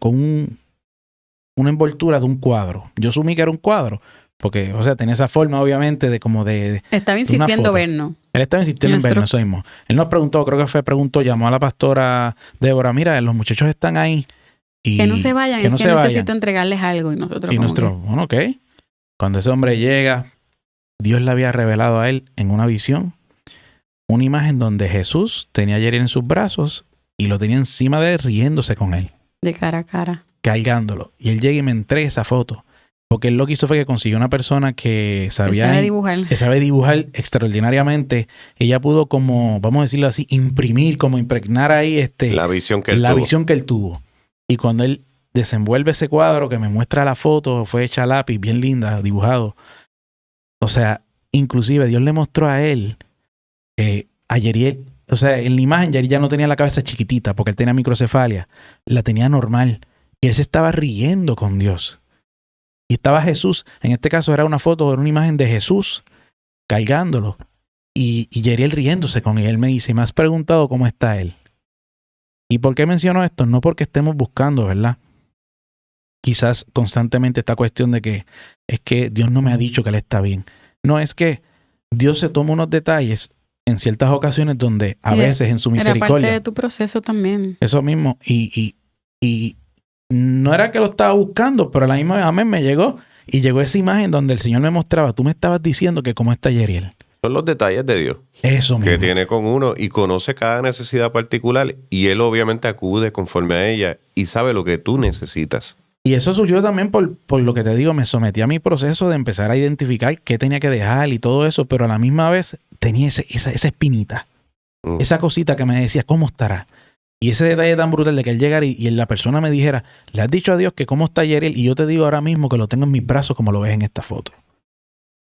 una envoltura de un cuadro. Yo asumí que era un cuadro. Porque, o sea, tenía esa forma, obviamente, de como de... Estaba insistiendo vernos. Él estaba insistiendo en vernos, eso mismo. Él nos preguntó, llamó a la pastora Débora, mira, los muchachos están ahí. Y que no se vayan, que necesito entregarles algo. Bueno, ok. Cuando ese hombre llega, Dios le había revelado a él en una visión una imagen donde Jesús tenía a Yeriel en sus brazos y lo tenía encima de él riéndose con él. De cara a cara. Cargándolo. Y él llega y me entrega esa foto. Porque él lo que hizo fue que consiguió una persona que sabe dibujar extraordinariamente. Ella pudo como, vamos a decirlo así, impregnar ahí la visión que él tuvo. Y cuando él desenvuelve ese cuadro que me muestra la foto, fue hecha a lápiz, bien linda, dibujado. O sea, inclusive Dios le mostró a él, a Yeriel, o sea, en la imagen Yeriel ya no tenía la cabeza chiquitita porque él tenía microcefalia, la tenía normal. Y él se estaba riendo con Dios. Y estaba Jesús, en este caso era una imagen de Jesús cargándolo. Y Yeriel riéndose con él. Él me dice, ¿me has preguntado cómo está él? ¿Y por qué menciono esto? No porque estemos buscando, ¿verdad? Quizás constantemente esta cuestión de que es que Dios no me ha dicho que él está bien. No, es que Dios se toma unos detalles en ciertas ocasiones donde a veces en su misericordia... Era parte de tu proceso también. Eso mismo. Y no era que lo estaba buscando, pero a la misma vez me llegó. Y llegó esa imagen donde el Señor me mostraba, tú me estabas diciendo que cómo está Yeriel. Son los detalles de Dios. Eso mismo. Que tiene con uno y conoce cada necesidad particular y Él obviamente acude conforme a ella y sabe lo que tú necesitas. Y eso surgió también por lo que te digo, me sometí a mi proceso de empezar a identificar qué tenía que dejar y todo eso, pero a la misma vez tenía esa espinita, esa cosita que me decía, ¿cómo estará? Y ese detalle tan brutal de que él llegara y la persona me dijera, ¿le has dicho a Dios que cómo está Yeriel? Y yo te digo ahora mismo que lo tengo en mis brazos como lo ves en esta foto.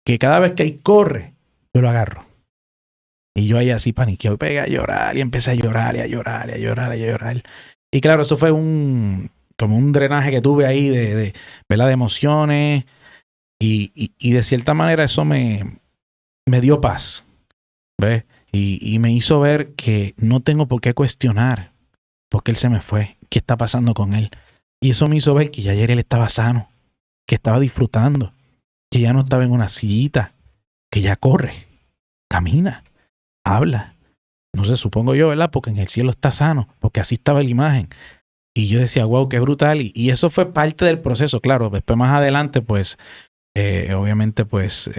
Que cada vez que él corre, yo lo agarro. Y yo ahí así paniqueo y pegué a llorar y empecé a llorar y a llorar y a llorar y a llorar. Y claro, eso fue como un drenaje que tuve ahí de emociones y de cierta manera eso me dio paz. ¿Ves? Y me hizo ver que no tengo por qué cuestionar porque él se me fue, qué está pasando con él. Y eso me hizo ver que ya ayer él estaba sano, que estaba disfrutando, que ya no estaba en una sillita, que ya corre, camina, habla. No sé, supongo yo, ¿verdad? Porque en el cielo está sano, porque así estaba la imagen. Y yo decía, wow, qué brutal. Y eso fue parte del proceso, claro. Después más adelante, pues, obviamente, pues,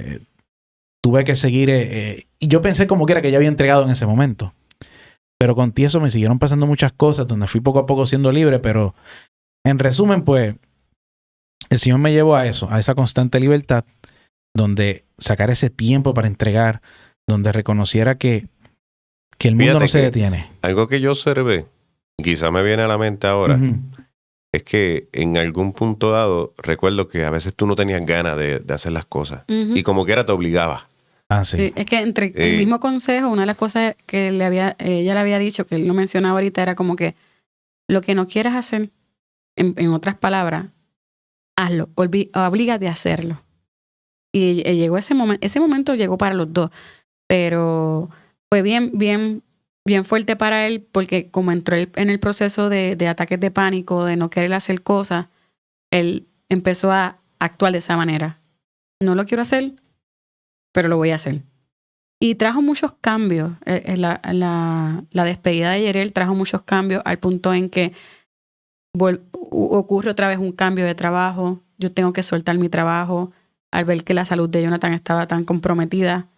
tuve que seguir. Y yo pensé como que era que ya había entregado en ese momento. Pero con eso me siguieron pasando muchas cosas, donde fui poco a poco siendo libre. Pero en resumen, pues, el Señor me llevó a eso, a esa constante libertad, donde sacar ese tiempo para entregar, donde reconociera que el mundo Fíjate no se que detiene. Algo que yo observé, quizá me viene a la mente ahora, es que en algún punto dado recuerdo que a veces tú no tenías ganas de hacer las cosas y como quiera te obligaba. Ah, sí. Sí, es que entre el mismo consejo, una de las cosas que ella le había dicho, que él lo mencionaba ahorita, era como que lo que no quieras hacer, en otras palabras, hazlo, oblígate a hacerlo. Y llegó ese momento llegó para los dos, pero fue bien fuerte para él, porque como entró en el proceso de ataques de pánico, de no querer hacer cosas, él empezó a actuar de esa manera. No lo quiero hacer, pero lo voy a hacer. Y trajo muchos cambios. La despedida de Yeriel trajo muchos cambios al punto en que ocurre otra vez un cambio de trabajo. Yo tengo que soltar mi trabajo al ver que la salud de Jonathan estaba tan comprometida.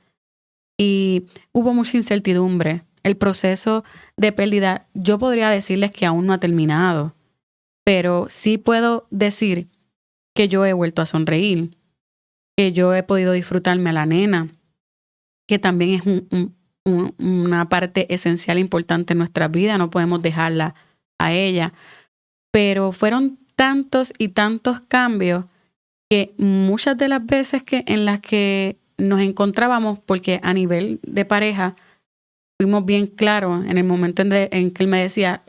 Y hubo mucha incertidumbre. El proceso de pérdida, yo podría decirles que aún no ha terminado, pero sí puedo decir que yo he vuelto a sonreír, que yo he podido disfrutarme a la nena, que también es una parte esencial, importante en nuestra vida, no podemos dejarla a ella. Pero fueron tantos y tantos cambios que muchas de las veces en las que nos encontrábamos, porque a nivel de pareja fuimos bien claros en el momento en que él me decía,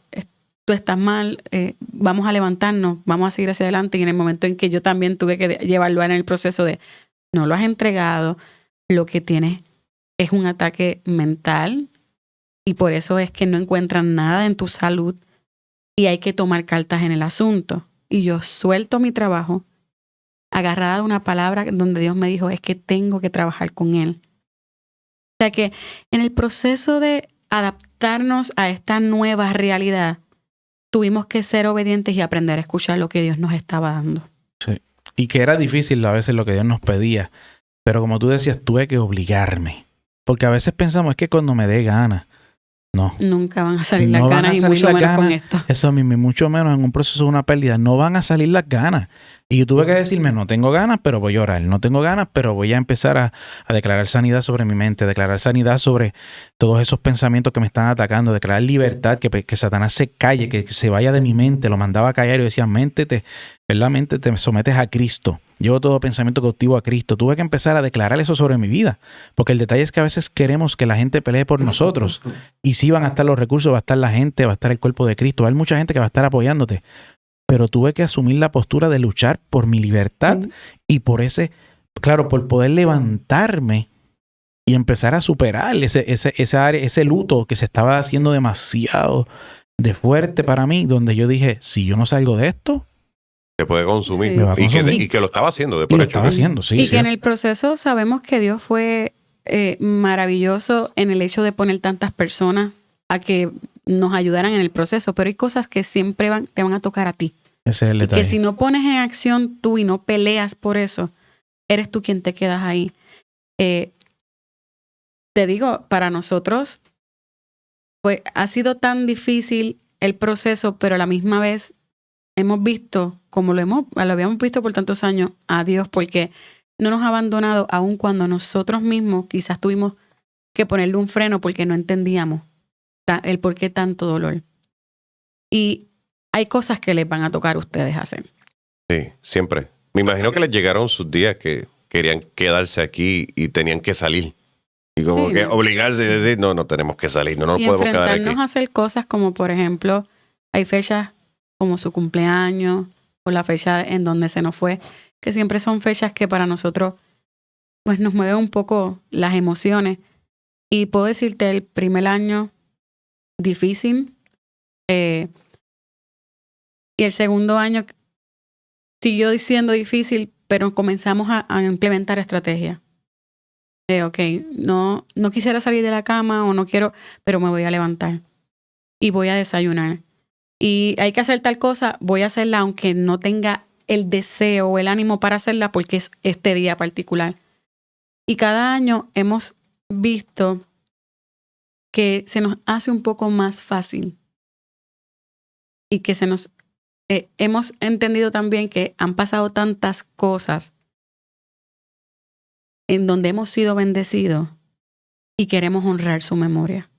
tú estás mal, vamos a levantarnos, vamos a seguir hacia adelante, y en el momento en que yo también tuve que llevarlo en el proceso de, no lo has entregado, lo que tienes es un ataque mental y por eso es que no encuentran nada en tu salud y hay que tomar cartas en el asunto. Y yo suelto mi trabajo agarrada de una palabra donde Dios me dijo, es que tengo que trabajar con él. O sea que en el proceso de adaptarnos a esta nueva realidad, tuvimos que ser obedientes y aprender a escuchar lo que Dios nos estaba dando. Sí. Y que era difícil a veces lo que Dios nos pedía. Pero como tú decías, tuve que obligarme. Porque a veces pensamos, es que cuando me dé ganas. No. Nunca van a salir las ganas y mucho menos con esto. Eso mismo, y mucho menos en un proceso de una pérdida. No van a salir las ganas. Y yo tuve que decirme, no tengo ganas, pero voy a orar. No tengo ganas, pero voy a empezar a declarar sanidad sobre mi mente, declarar sanidad sobre todos esos pensamientos que me están atacando, declarar libertad, que Satanás se calle, que se vaya de mi mente. Lo mandaba a callar y yo decía, mente, te sometes a Cristo. Llevo todo pensamiento cautivo a Cristo. Tuve que empezar a declarar eso sobre mi vida. Porque el detalle es que a veces queremos que la gente pelee por nosotros. Y sí van a estar los recursos, va a estar la gente, va a estar el cuerpo de Cristo. Va a haber mucha gente que va a estar apoyándote. Pero tuve que asumir la postura de luchar por mi libertad y por por poder levantarme y empezar a superar ese luto que se estaba haciendo demasiado de fuerte para mí, donde yo dije, si yo no salgo de esto, se puede consumir. Sí. Y que lo estaba haciendo. Lo estaba haciendo, sí. Y que en el proceso sabemos que Dios fue maravilloso en el hecho de poner tantas personas a que nos ayudaran en el proceso, pero hay cosas que siempre te van a tocar a ti. Ese es el detalle. Y que si no pones en acción tú y no peleas por eso, eres tú quien te quedas ahí. Te digo, para nosotros pues, ha sido tan difícil el proceso, pero a la misma vez hemos visto, como lo habíamos visto por tantos años, a Dios, porque no nos ha abandonado aun cuando nosotros mismos quizás tuvimos que ponerle un freno porque no entendíamos el por qué tanto dolor. Y hay cosas que les van a tocar a ustedes hacer. Sí, siempre. Me imagino que les llegaron sus días que querían quedarse aquí y tenían que salir. Y como que obligarse y decir, no tenemos que salir, no nos podemos quedar aquí. Y enfrentarnos a hacer cosas como, por ejemplo, hay fechas como su cumpleaños o la fecha en donde se nos fue, que siempre son fechas que para nosotros pues nos mueven un poco las emociones. Y puedo decirte, el primer año difícil, y el segundo año siguió siendo difícil, pero comenzamos a implementar estrategias. Ok, no quisiera salir de la cama o no quiero, pero me voy a levantar y voy a desayunar. y hay que hacer tal cosa, voy a hacerla aunque no tenga el deseo o el ánimo para hacerla porque es este día particular. Y cada año hemos visto que se nos hace un poco más fácil y que hemos entendido también que han pasado tantas cosas en donde hemos sido bendecidos y queremos honrar su memoria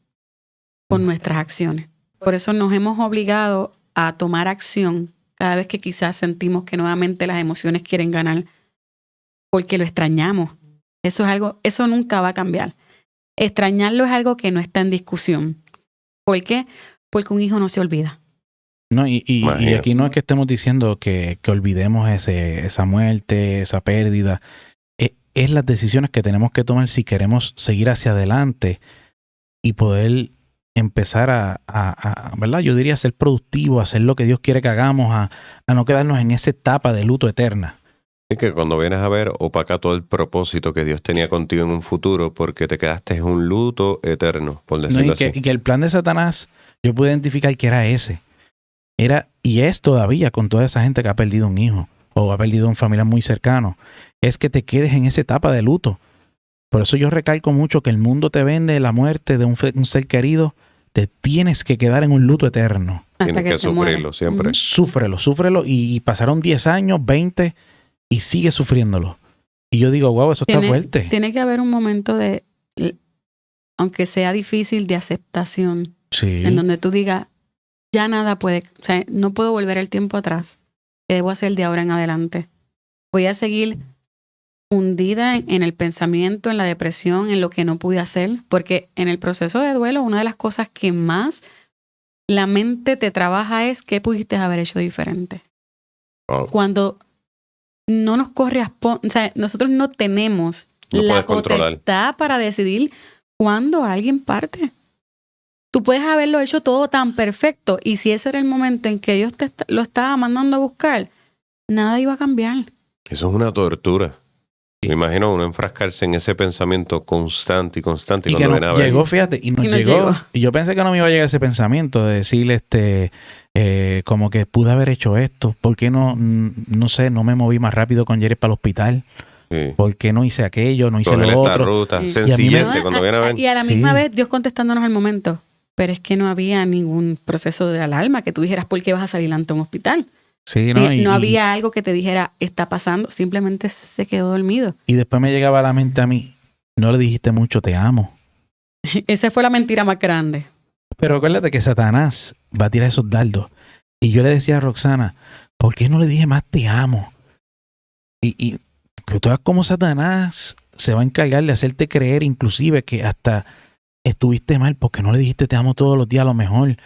con nuestras acciones. Por eso nos hemos obligado a tomar acción cada vez que quizás sentimos que nuevamente las emociones quieren ganar, porque lo extrañamos. Eso nunca va a cambiar. Extrañarlo es algo que no está en discusión. ¿Por qué? Porque un hijo no se olvida. No, y aquí no es que estemos diciendo que olvidemos esa muerte, esa pérdida. Es las decisiones que tenemos que tomar si queremos seguir hacia adelante y poder empezar a ¿verdad? Yo diría ser productivo, hacer lo que Dios quiere que hagamos, a no quedarnos en esa etapa de luto eterna. Es que cuando vienes a ver, opaca todo el propósito que Dios tenía contigo en un futuro porque te quedaste en un luto eterno, por decirlo así. Y que el plan de Satanás, yo pude identificar que era ese. Y es todavía con toda esa gente que ha perdido un hijo o ha perdido un familiar muy cercano, es que te quedes en esa etapa de luto. Por eso yo recalco mucho que el mundo te vende la muerte de un ser querido, te tienes que quedar en un luto eterno. Tienes que sufrirlo siempre. Súfrelo. Y pasaron 10 años, 20, y sigue sufriéndolo. Y yo digo, wow, eso está fuerte. Tiene que haber un momento de, aunque sea difícil, de aceptación. Sí. En donde tú digas, ya nada puede, o sea, no puedo volver el tiempo atrás. ¿Qué debo hacer de ahora en adelante? Voy a seguir hundida en el pensamiento, en la depresión, en lo que no pude hacer, porque en el proceso de duelo, una de las cosas que más la mente te trabaja es qué pudiste haber hecho diferente. Oh. Cuando no nos corresponde, o sea, nosotros no tenemos la potestad para decidir cuándo alguien parte. Tú puedes haberlo hecho todo tan perfecto y si ese era el momento en que Dios lo estaba mandando a buscar, nada iba a cambiar. Eso es una tortura. Me imagino uno enfrascarse en ese pensamiento constante y cuando que nos llegó, fíjate, y nos llegó. Y yo pensé que no me iba a llegar ese pensamiento de decirle como que pude haber hecho esto. ¿Por qué no sé, no me moví más rápido con Jerry para el hospital? Sí. ¿Por qué no hice aquello, no hice lo otro? Ruta, sí. Sencillez cuando viene a ver. Y a la misma vez Dios contestándonos al momento. Pero es que no había ningún proceso de alarma que tú dijeras por qué vas a salir ante un hospital. Sí, no había algo que te dijera, está pasando, simplemente se quedó dormido. Y después me llegaba a la mente a mí, no le dijiste mucho, te amo. Esa fue la mentira más grande. Pero acuérdate que Satanás va a tirar esos dardos. Y yo le decía a Roxana, ¿por qué no le dije más te amo? Y tú ves cómo Satanás se va a encargar de hacerte creer inclusive que hasta estuviste mal porque no le dijiste te amo todos los días a lo mejor.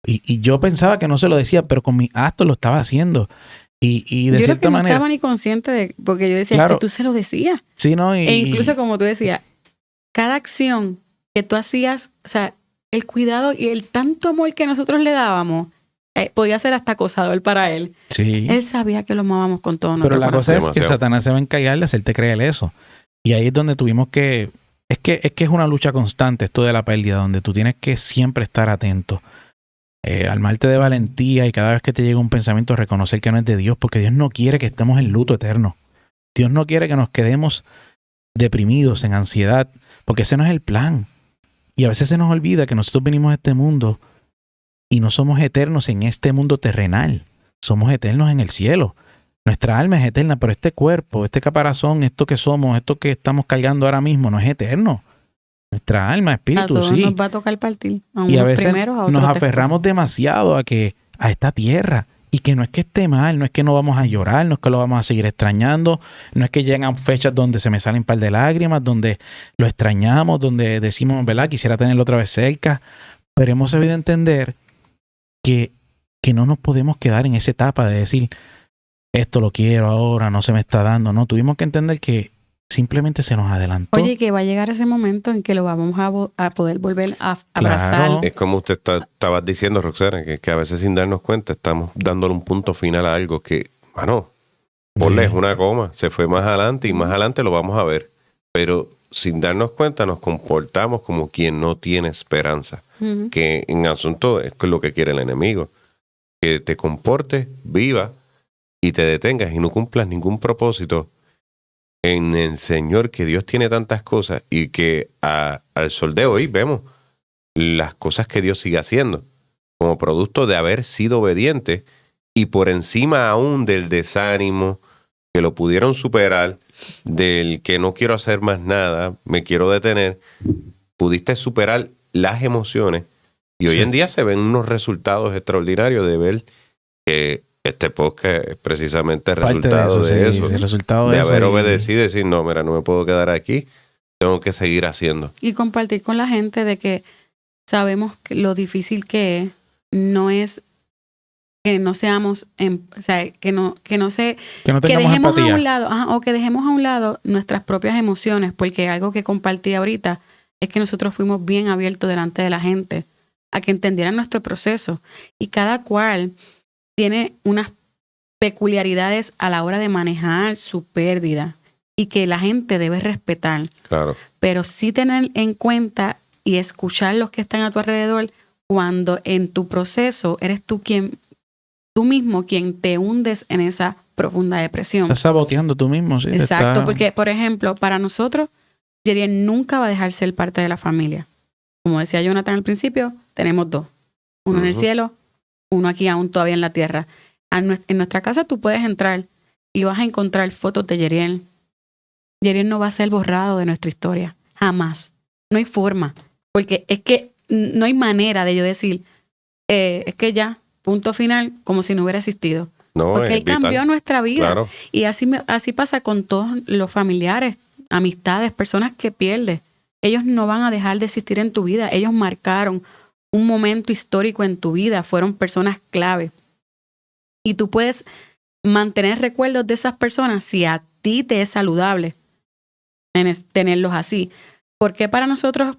Y yo pensaba que no se lo decía, pero con mi acto lo estaba haciendo. Y de yo cierta creo que manera. No estaba ni consciente de, porque yo decía, claro, que tú se lo decías. Sí, ¿no? E incluso como tú decías, cada acción que tú hacías, o sea, el cuidado y el tanto amor que nosotros le dábamos, podía ser hasta acosador para él. Sí. Él sabía que lo amábamos con todo nuestro corazón. Pero la cosa es que Satanás se va a encargar de hacerte creer eso. Y ahí es donde tuvimos que. Es que es una lucha constante esto de la pérdida, donde tú tienes que siempre estar atento. Armarte de valentía y cada vez que te llega un pensamiento reconocer que no es de Dios, porque Dios no quiere que estemos en luto eterno. Dios no quiere que nos quedemos deprimidos, en ansiedad, porque ese no es el plan. Y a veces se nos olvida que nosotros venimos a este mundo y no somos eternos en este mundo terrenal. Somos eternos en el cielo. Nuestra alma es eterna, pero este cuerpo, este caparazón, esto que somos, esto que estamos cargando ahora mismo, no es eterno. Nuestra alma, espíritu, a todos sí. Nos va a tocar partir. Y a veces nos aferramos demasiado a esta tierra. Y que no es que esté mal, no es que no vamos a llorar, no es que lo vamos a seguir extrañando, no es que llegan fechas donde se me salen un par de lágrimas, donde lo extrañamos, donde decimos, ¿verdad? Quisiera tenerlo otra vez cerca. Pero hemos sabido entender que no nos podemos quedar en esa etapa de decir, esto lo quiero ahora, no se me está dando. No, tuvimos que entender que simplemente se nos adelantó. Oye, que va a llegar ese momento en que lo vamos a poder volver a abrazar. Claro. Es como usted estaba diciendo, Roxana, que a veces sin darnos cuenta estamos dándole un punto final a algo que, mano, ponle es una coma, se fue más adelante y más adelante lo vamos a ver. Pero sin darnos cuenta nos comportamos como quien no tiene esperanza, que en asunto es lo que quiere el enemigo. que te comportes, vivas y te detengas y no cumplas ningún propósito en el Señor, que Dios tiene tantas cosas y que al sol de hoy vemos las cosas que Dios sigue haciendo como producto de haber sido obediente, y por encima aún del desánimo, que lo pudieron superar, del que no quiero hacer más nada, me quiero detener, pudiste superar las emociones, y hoy en día se ven unos resultados extraordinarios de ver que este podcast es precisamente el resultado de eso, el resultado de de haber eso obedecido y decir, no, mira, no me puedo quedar aquí, tengo que seguir haciendo. Y compartir con la gente de que sabemos que lo difícil que es, no es que no seamos, o sea, que no tengamos empatía. a un lado, o que dejemos a un lado nuestras propias emociones, porque algo que compartí ahorita es que nosotros fuimos bien abiertos delante de la gente a que entendieran nuestro proceso, y cada cual tiene unas peculiaridades a la hora de manejar su pérdida y que la gente debe respetar. Claro. Pero sí tener en cuenta y escuchar los que están a tu alrededor cuando en tu proceso eres tú mismo quien te hundes en esa profunda depresión. Estás saboteando tú mismo, sí. Exacto, porque, por ejemplo, para nosotros, Yeriel nunca va a dejar ser parte de la familia. Como decía Jonathan al principio, tenemos dos. Uno en el cielo, uno aquí aún todavía en la tierra. En nuestra casa tú puedes entrar y vas a encontrar fotos de Yeriel. Yeriel no va a ser borrado de nuestra historia. Jamás. No hay forma. Porque es que no hay manera de yo decir, es que ya, punto final, como si no hubiera existido. No, porque Él cambió nuestra vida. Claro. Y así pasa con todos los familiares, amistades, personas que pierdes. Ellos no van a dejar de existir en tu vida. Ellos marcaron un momento histórico en tu vida. Fueron personas clave. Y tú puedes mantener recuerdos de esas personas si a ti te es saludable tenerlos así. ¿Por qué para nosotros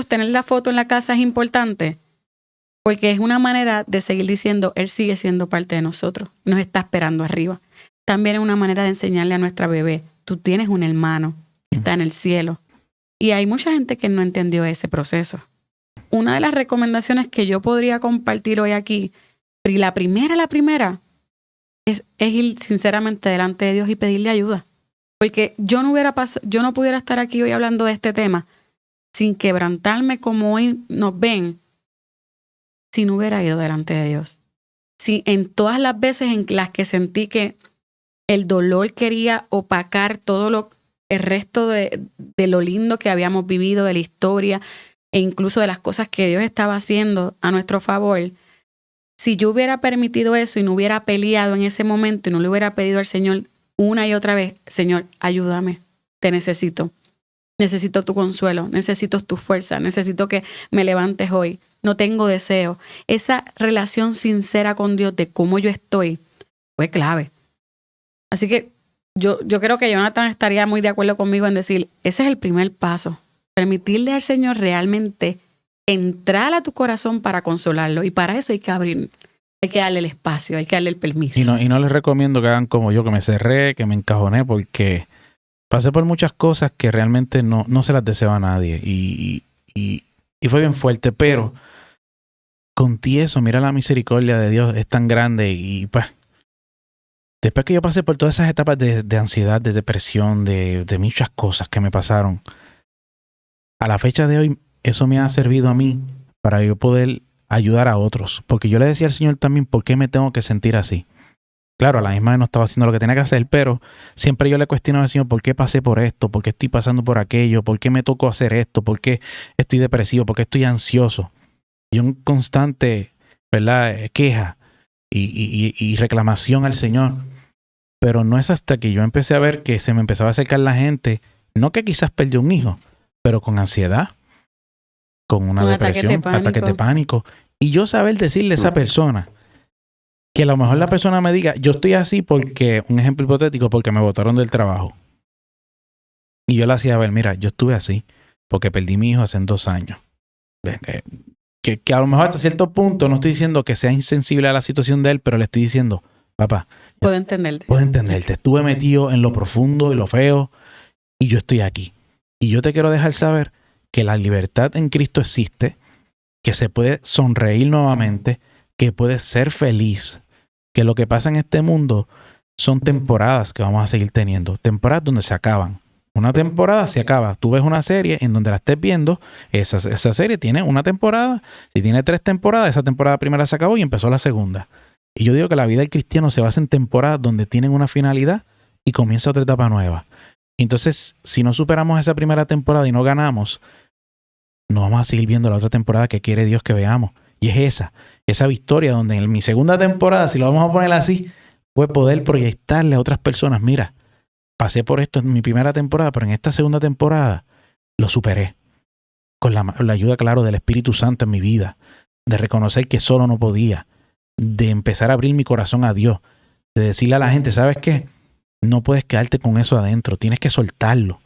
tener la foto en la casa es importante? Porque es una manera de seguir diciendo, Él sigue siendo parte de nosotros. Nos está esperando arriba. También es una manera de enseñarle a nuestra bebé, tú tienes un hermano que está en el cielo. Y hay mucha gente que no entendió ese proceso. Una de las recomendaciones que yo podría compartir hoy aquí, y la primera, es ir sinceramente delante de Dios y pedirle ayuda. Porque yo no pudiera estar aquí hoy hablando de este tema sin quebrantarme como hoy nos ven, si no hubiera ido delante de Dios. Si en todas las veces en las que sentí que el dolor quería opacar todo el resto de lo lindo que habíamos vivido, de la historia e incluso de las cosas que Dios estaba haciendo a nuestro favor, si yo hubiera permitido eso y no hubiera peleado en ese momento y no le hubiera pedido al Señor una y otra vez, Señor, ayúdame, te necesito. Necesito tu consuelo, necesito tu fuerza, necesito que me levantes hoy. No tengo deseo. Esa relación sincera con Dios de cómo yo estoy fue clave. Así que yo creo que Jonathan estaría muy de acuerdo conmigo en decir, ese es el primer paso. Permitirle al Señor realmente entrar a tu corazón para consolarlo. Y para eso hay que abrir, hay que darle el espacio, hay que darle el permiso. Y no les recomiendo que hagan como yo, que me cerré, que me encajoné, porque pasé por muchas cosas que realmente no se las deseo a nadie. Y fue bien fuerte, pero con tieso, mira la misericordia de Dios, es tan grande. Y pues, después que yo pasé por todas esas etapas de ansiedad, de depresión, de muchas cosas que me pasaron, a la fecha de hoy, eso me ha servido a mí para yo poder ayudar a otros. Porque yo le decía al Señor también, ¿por qué me tengo que sentir así? Claro, a la misma vez no estaba haciendo lo que tenía que hacer, pero siempre yo le cuestionaba al Señor, ¿por qué pasé por esto? ¿Por qué estoy pasando por aquello? ¿Por qué me tocó hacer esto? ¿Por qué estoy depresivo? ¿Por qué estoy ansioso? Y un constante, ¿verdad?, queja y reclamación al Señor. Pero no es hasta que yo empecé a ver que se me empezaba a acercar la gente, no que quizás perdió un hijo, pero con ansiedad, con una depresión, ataques de pánico. Y yo saber decirle a esa persona, que a lo mejor la persona me diga, yo estoy así porque, un ejemplo hipotético, porque me botaron del trabajo. Y yo le hacía ver, mira, yo estuve así porque perdí mi hijo hace 2 años. Que a lo mejor hasta cierto punto no estoy diciendo que sea insensible a la situación de él, pero le estoy diciendo, papá, puedo entenderte. Estuve metido en lo profundo y lo feo y yo estoy aquí. Y yo te quiero dejar saber que la libertad en Cristo existe, que se puede sonreír nuevamente, que puedes ser feliz, que lo que pasa en este mundo son temporadas que vamos a seguir teniendo, temporadas donde se acaban. Una temporada se acaba. Tú ves una serie en donde la estés viendo, esa serie tiene una temporada, si tiene 3 temporadas, esa temporada primera se acabó y empezó la segunda. Y yo digo que la vida del cristiano se basa en temporadas donde tienen una finalidad y comienza otra etapa nueva. Entonces, si no superamos esa primera temporada y no ganamos, no vamos a seguir viendo la otra temporada que quiere Dios que veamos. Y es esa victoria donde en mi segunda temporada, si lo vamos a poner así, fue poder proyectarle a otras personas, mira, pasé por esto en mi primera temporada, pero en esta segunda temporada lo superé. Con la ayuda, claro, del Espíritu Santo en mi vida, de reconocer que solo no podía, de empezar a abrir mi corazón a Dios, de decirle a la gente, ¿sabes qué? No puedes quedarte con eso adentro, tienes que soltarlo.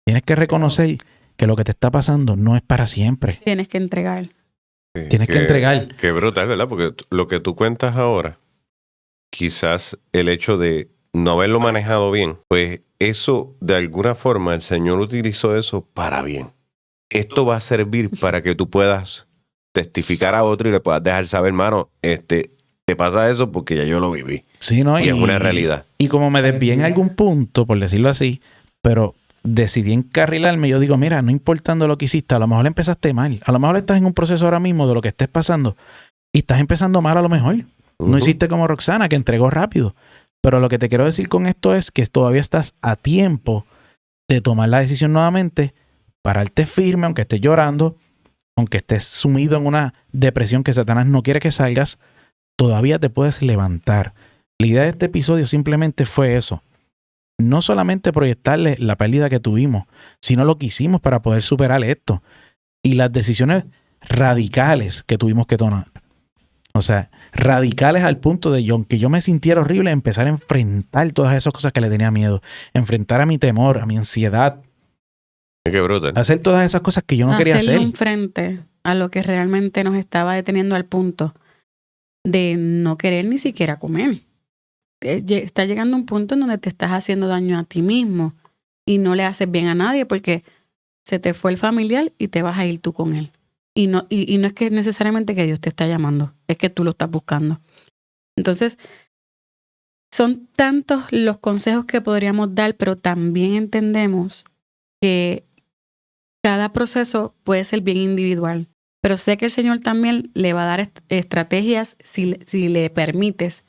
Tienes que reconocer que lo que te está pasando no es para siempre. Tienes que entregar. Sí, Tienes que entregar. Qué brutal, ¿verdad? Porque lo que tú cuentas ahora, quizás el hecho de no haberlo manejado bien, pues eso, de alguna forma, el Señor utilizó eso para bien. Esto va a servir para que tú puedas testificar a otro y le puedas dejar saber, hermano, te pasa eso porque ya yo lo viví. Sí, ¿no? Y es una realidad. Y como me desvié en algún punto, por decirlo así, pero decidí encarrilarme, yo digo, mira, no importando lo que hiciste, a lo mejor empezaste mal, a lo mejor estás en un proceso ahora mismo de lo que estés pasando y estás empezando mal a lo mejor. No hiciste como Roxana, que entregó rápido. Pero lo que te quiero decir con esto es que todavía estás a tiempo de tomar la decisión nuevamente, pararte firme, aunque estés llorando, aunque estés sumido en una depresión que Satanás no quiere que salgas, todavía te puedes levantar. La idea de este episodio simplemente fue eso. No solamente proyectarle la pérdida que tuvimos, sino lo que hicimos para poder superar esto. Y las decisiones radicales que tuvimos que tomar. O sea, radicales al punto de aunque yo me sintiera horrible, empezar a enfrentar todas esas cosas que le tenía miedo. Enfrentar a mi temor, a mi ansiedad. Qué brutal. Hacer todas esas cosas que yo no quería hacer. Hacerle un frente a lo que realmente nos estaba deteniendo al punto de no querer ni siquiera comer. Está llegando un punto en donde te estás haciendo daño a ti mismo y no le haces bien a nadie porque se te fue el familiar y te vas a ir tú con él. Y no es que necesariamente que Dios te está llamando, es que tú lo estás buscando. Entonces, son tantos los consejos que podríamos dar, pero también entendemos que cada proceso puede ser bien individual. Pero sé que el Señor también le va a dar estrategias si le permites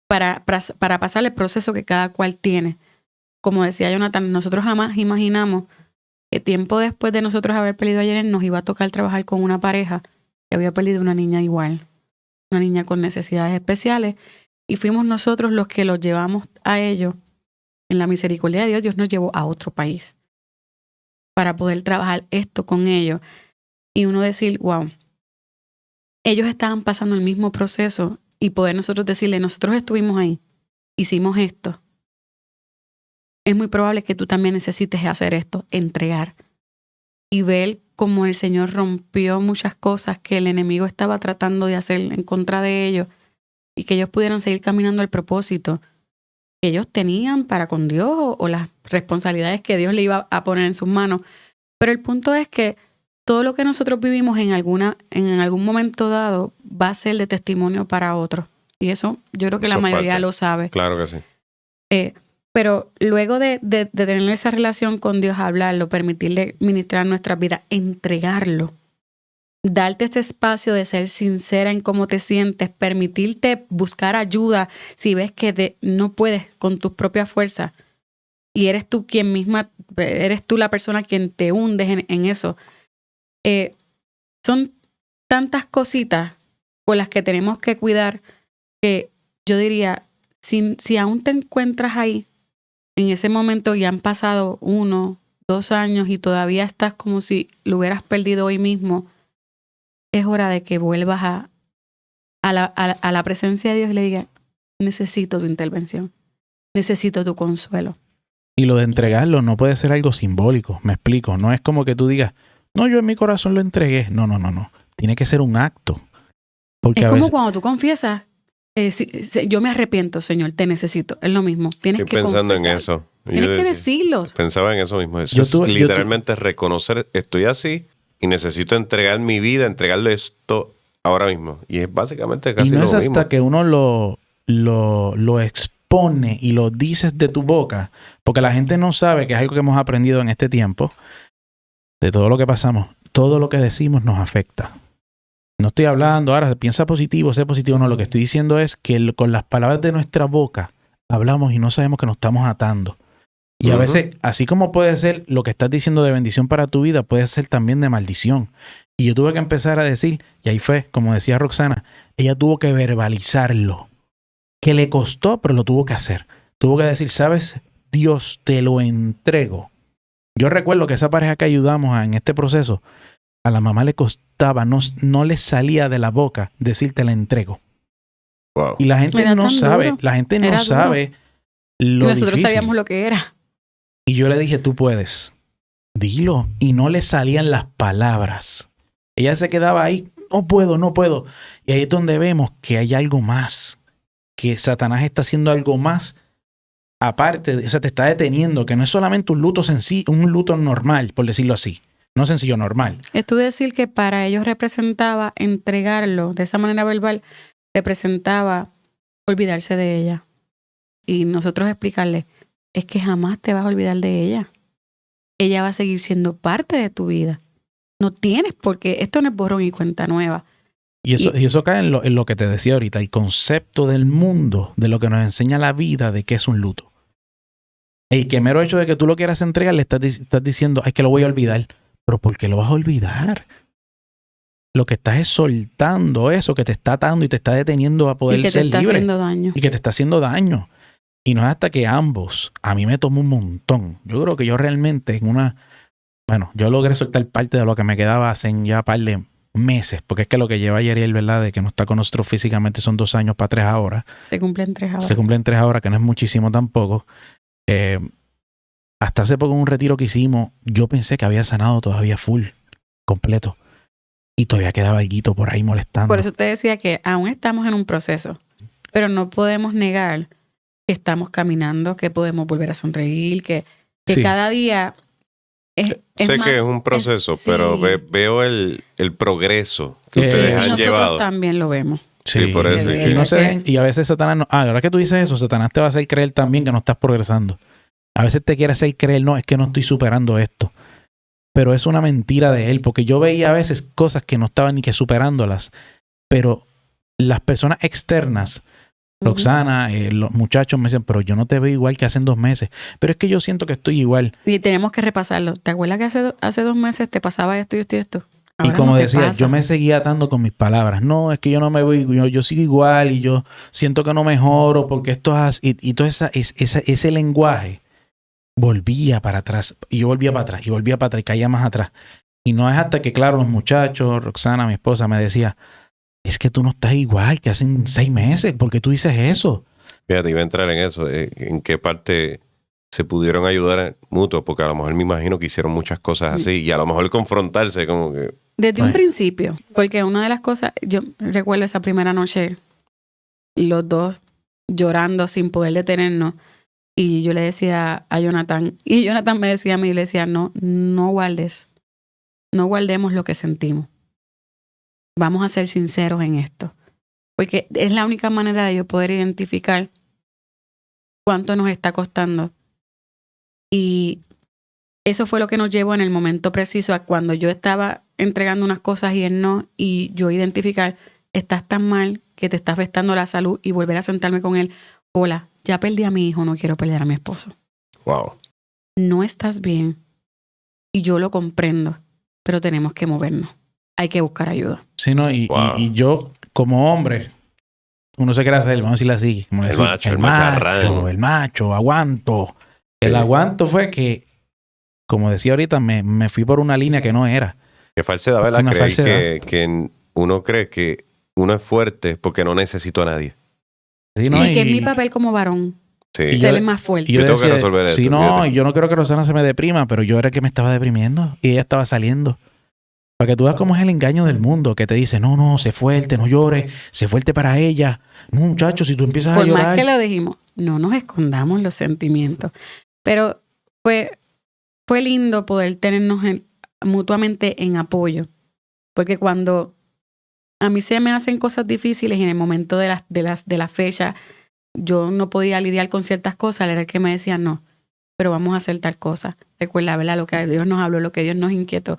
para pasar el proceso que cada cual tiene. Como decía Jonathan, nosotros jamás imaginamos que tiempo después de nosotros haber perdido a Yeren nos iba a tocar trabajar con una pareja que había perdido una niña igual, una niña con necesidades especiales, y fuimos nosotros los que los llevamos a ellos. En la misericordia de Dios, Dios nos llevó a otro país para poder trabajar esto con ellos. Y uno decir, wow, ellos estaban pasando el mismo proceso y poder nosotros decirle, nosotros estuvimos ahí, hicimos esto. Es muy probable que tú también necesites hacer esto, entregar. Y ver cómo el Señor rompió muchas cosas que el enemigo estaba tratando de hacer en contra de ellos y que ellos pudieran seguir caminando al propósito que ellos tenían para con Dios o las responsabilidades que Dios le iba a poner en sus manos. Pero el punto es que todo lo que nosotros vivimos en algún momento dado va a ser de testimonio para otros. Y eso yo creo que la mayoría lo sabe. Claro que sí. Pero luego de tener esa relación con Dios, hablarlo, permitirle ministrar nuestras vidas, entregarlo, darte ese espacio de ser sincera en cómo te sientes, permitirte buscar ayuda si ves que no puedes con tus propias fuerzas y eres tú la persona quien te hundes en eso. Son tantas cositas por las que tenemos que cuidar que yo diría, si aún te encuentras ahí en ese momento y han pasado 1, 2 años y todavía estás como si lo hubieras perdido hoy mismo, es hora de que vuelvas a la presencia de Dios y le digas, necesito tu intervención, necesito tu consuelo. Y lo de entregarlo no puede ser algo simbólico, me explico. No es como que tú digas, no, yo en mi corazón lo entregué. No. Tiene que ser un acto. Porque es como cuando tú confiesas, yo me arrepiento, Señor, te necesito. Es lo mismo. Tienes Estoy que pensando confesar. en eso. Tienes que decirlo. Pensaba en eso mismo. Eso es literalmente reconocer, estoy así y necesito entregar mi vida, entregarle esto ahora mismo. Y es básicamente casi y no lo es mismo. hasta que uno lo expone y lo dices de tu boca, porque la gente no sabe, que es algo que hemos aprendido en este tiempo, de todo lo que pasamos, todo lo que decimos nos afecta. No estoy hablando, ahora piensa positivo, sé positivo, no, lo que estoy diciendo es que con las palabras de nuestra boca hablamos y no sabemos que nos estamos atando. Y a veces, así como puede ser lo que estás diciendo de bendición para tu vida, puede ser también de maldición. Y yo tuve que empezar a decir, y ahí fue, como decía Roxana, ella tuvo que verbalizarlo. Que le costó, pero lo tuvo que hacer. Tuvo que decir, ¿sabes? Dios, te lo entrego. Yo recuerdo que esa pareja que ayudamos en este proceso, a la mamá le costaba, no le salía de la boca decir te la entrego. Wow. Y la gente Era no tan sabe, duro. la gente no Era sabe Y lo nosotros difícil. sabíamos lo que era. Y yo le dije, tú puedes, dilo. Y no le salían las palabras. Ella se quedaba ahí, no puedo. Y ahí es donde vemos que hay algo más, que Satanás está haciendo algo más. Aparte, o sea, te está deteniendo, que no es solamente un luto sencillo, un luto normal, por decirlo así. No sencillo, normal. Es tú decir que para ellos representaba entregarlo de esa manera verbal, representaba olvidarse de ella. Y nosotros explicarle, es que jamás te vas a olvidar de ella. Ella va a seguir siendo parte de tu vida. No tienes porque esto no es borrón y cuenta nueva. Y eso cae en lo que te decía ahorita, el concepto del mundo, de lo que nos enseña la vida, de qué es un luto. El que mero hecho de que tú lo quieras entregar, le estás diciendo, ay, que lo voy a olvidar. Pero ¿por qué lo vas a olvidar? Lo que estás es soltando eso que te está atando y te está deteniendo a poder Y que te ser está libre. haciendo daño. Y que te está haciendo daño. Y no es hasta que ambos, a mí me tomó un montón. Yo creo que yo realmente yo logré soltar parte de lo que me quedaba hace ya un par de meses, porque es que lo que lleva Yeriel, ¿verdad? De que no está con nosotros físicamente son 2 años para 3 ahora. Se cumplen 3 ahora. Se cumplen 3 ahora, que no es muchísimo tampoco. Hasta hace poco en un retiro que hicimos, yo pensé que había sanado todavía full, completo. Y todavía quedaba alguito por ahí molestando. Por eso te decía que aún estamos en un proceso, pero no podemos negar que estamos caminando, que podemos volver a sonreír, que Sí. cada día es Sé más, que es un proceso, sí. pero veo el progreso que Sí. ustedes Y han nosotros llevado. también lo vemos. Sí, por eso. Y no se dejen, y a veces Satanás no, ahora que tú dices eso, Satanás te va a hacer creer también que no estás progresando. A veces te quiere hacer creer, no, es que no estoy superando esto. Pero es una mentira de él, porque yo veía a veces cosas que no estaban ni que superándolas. Pero las personas externas, Roxana, los muchachos me dicen, pero yo no te veo igual que hace 2 meses. Pero es que yo siento que estoy igual. Y tenemos que repasarlo. ¿Te acuerdas que hace 2 meses te pasaba esto y esto y esto? Ahora Y como no te decía, pasa. yo me seguía atando con mis palabras. No, es que yo no me voy, yo sigo igual y yo siento que no mejoro porque esto es así. Y todo ese lenguaje volvía para atrás. Y yo volvía para atrás y volvía para atrás y caía más atrás. Y no es hasta que, claro, los muchachos, Roxana, mi esposa, me decía, es que tú no estás igual que hace 6 meses. ¿Por qué tú dices eso? Fíjate, iba a entrar en eso. ¿En qué parte se pudieron ayudar mutuos? Porque a lo mejor me imagino que hicieron muchas cosas así. Y a lo mejor confrontarse como que... Desde un principio, porque una de las cosas, yo recuerdo esa primera noche, los dos llorando sin poder detenernos, y yo le decía a Jonathan, y Jonathan me decía a mí, le decía, no guardemos lo que sentimos. Vamos a ser sinceros en esto, porque es la única manera de yo poder identificar cuánto nos está costando. Y eso fue lo que nos llevó en el momento preciso a cuando yo estaba entregando unas cosas y él no, y yo identificar, estás tan mal que te está afectando la salud, y volver a sentarme con él. Hola, ya perdí a mi hijo, no quiero perder a mi esposo. Wow. No estás bien y yo lo comprendo, pero tenemos que movernos. Hay que buscar ayuda. Sí, ¿no? Y yo, como hombre, uno se quiere hacer, vamos a decirlo así, como decir, el macho, aguanto. El aguanto fue que, como decía ahorita, me fui por una línea que no era. Qué falsedad, ¿verdad? Una Creer falsedad. que uno cree que uno es fuerte porque no necesito a nadie. Sí, ¿no? Y que es mi papel como varón. Sí. Ser más fuerte. Y yo tengo que decía, resolver esto. sí, no, fíjate. y yo no quiero que Rosana se me deprima, pero yo era el que me estaba deprimiendo y ella estaba saliendo. Para que tú veas cómo es el engaño del mundo, que te dice, no, sé fuerte, no llores, sé fuerte para ella. No, muchacho, si tú empiezas Por a llorar... más que lo dijimos, no nos escondamos los sentimientos. Pero fue lindo poder tenernos mutuamente en apoyo. Porque cuando a mí se me hacen cosas difíciles y en el momento de la fecha yo no podía lidiar con ciertas cosas, era el que me decía, no, pero vamos a hacer tal cosa. Recuerda, ¿verdad? Lo que Dios nos habló, lo que Dios nos inquietó.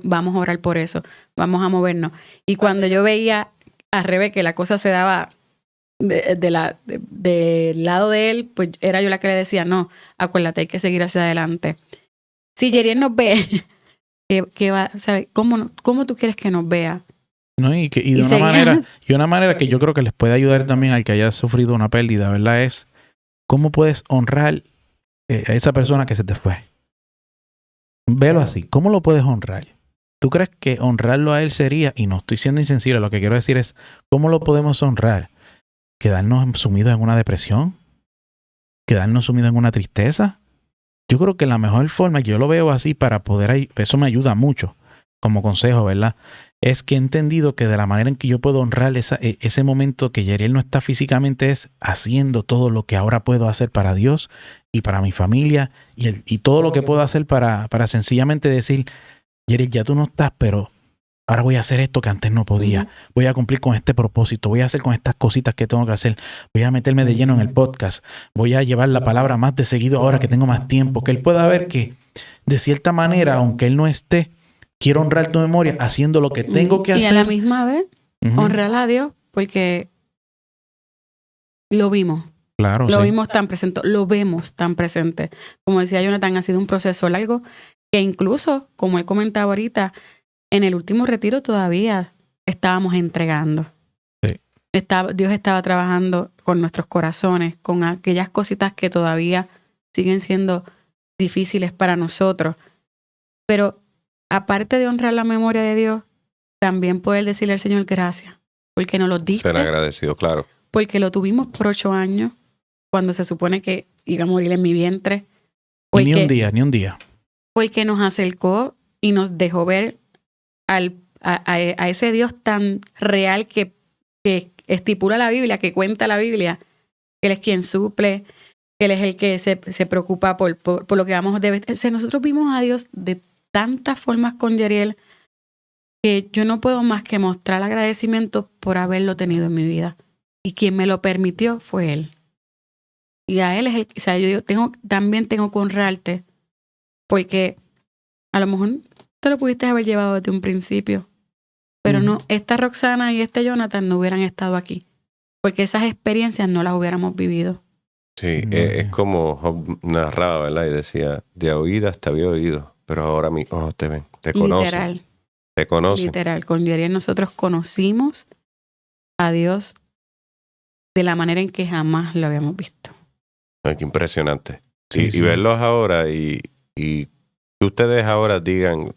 Vamos a orar por eso, vamos a movernos. Y cuando yo veía a Rebe que la cosa se daba del lado de él, pues era yo la que le decía, no, acuérdate, hay que seguir hacia adelante. Si Yeriel nos ve, ¿qué va, sabe? ¿Cómo tú quieres que nos vea? ¿No? Y de una manera que yo creo que les puede ayudar también al que haya sufrido una pérdida, ¿verdad? Es cómo puedes honrar a esa persona que se te fue. Velo así. ¿Cómo lo puedes honrar? ¿Tú crees que honrarlo a él sería, y no estoy siendo insensible, lo que quiero decir es, ¿cómo lo podemos honrar? ¿Quedarnos sumidos en una depresión? ¿Quedarnos sumidos en una tristeza? Yo creo que la mejor forma, yo lo veo así para poder, eso me ayuda mucho como consejo, ¿verdad? Es que he entendido que de la manera en que yo puedo honrar ese momento que Yeriel no está físicamente es haciendo todo lo que ahora puedo hacer para Dios y para mi familia y todo lo que puedo hacer para sencillamente decir, Yeriel, ya tú no estás, pero ahora voy a hacer esto que antes no podía. Voy a cumplir con este propósito. Voy a hacer con estas cositas que tengo que hacer. Voy a meterme de lleno en el podcast. Voy a llevar la palabra más de seguido ahora que tengo más tiempo. Que él pueda ver que, de cierta manera, aunque él no esté, quiero honrar tu memoria haciendo lo que tengo que hacer. Y a la misma vez, honrar a Dios, porque lo vimos. Claro, lo vimos tan presente, lo vemos tan presente. Como decía Jonathan, ha sido un proceso largo que incluso, como él comentaba ahorita, en el último retiro todavía estábamos entregando. Sí. Dios estaba trabajando con nuestros corazones, con aquellas cositas que todavía siguen siendo difíciles para nosotros. Pero aparte de honrar la memoria de Dios, también poder decirle al Señor gracias, porque nos lo diste. Ser agradecido, claro. Porque lo tuvimos por 8 años, cuando se supone que iba a morir en mi vientre. Porque, ni un día. Porque nos acercó y nos dejó ver a ese Dios tan real que estipula la Biblia, que cuenta la Biblia, que Él es quien suple, que Él es el que se preocupa por lo que vamos a vestir. Nosotros vimos a Dios de tantas formas con Yeriel que yo no puedo más que mostrar agradecimiento por haberlo tenido en mi vida. Y quien me lo permitió fue Él. Y a Él es el... O sea, yo también tengo que honrarte porque a lo mejor te lo pudiste haber llevado desde un principio. Pero no, esta Roxana y este Jonathan no hubieran estado aquí. Porque esas experiencias no las hubiéramos vivido. Sí, es como Job narraba, ¿verdad? Y decía, de oídas te había oído, pero ahora mis ojos te ven, te conocen. Literal. Te conocen. Literal. Con Yeriel nosotros conocimos a Dios de la manera en que jamás lo habíamos visto. Ay, qué impresionante. Sí, y verlos ahora y que ustedes ahora digan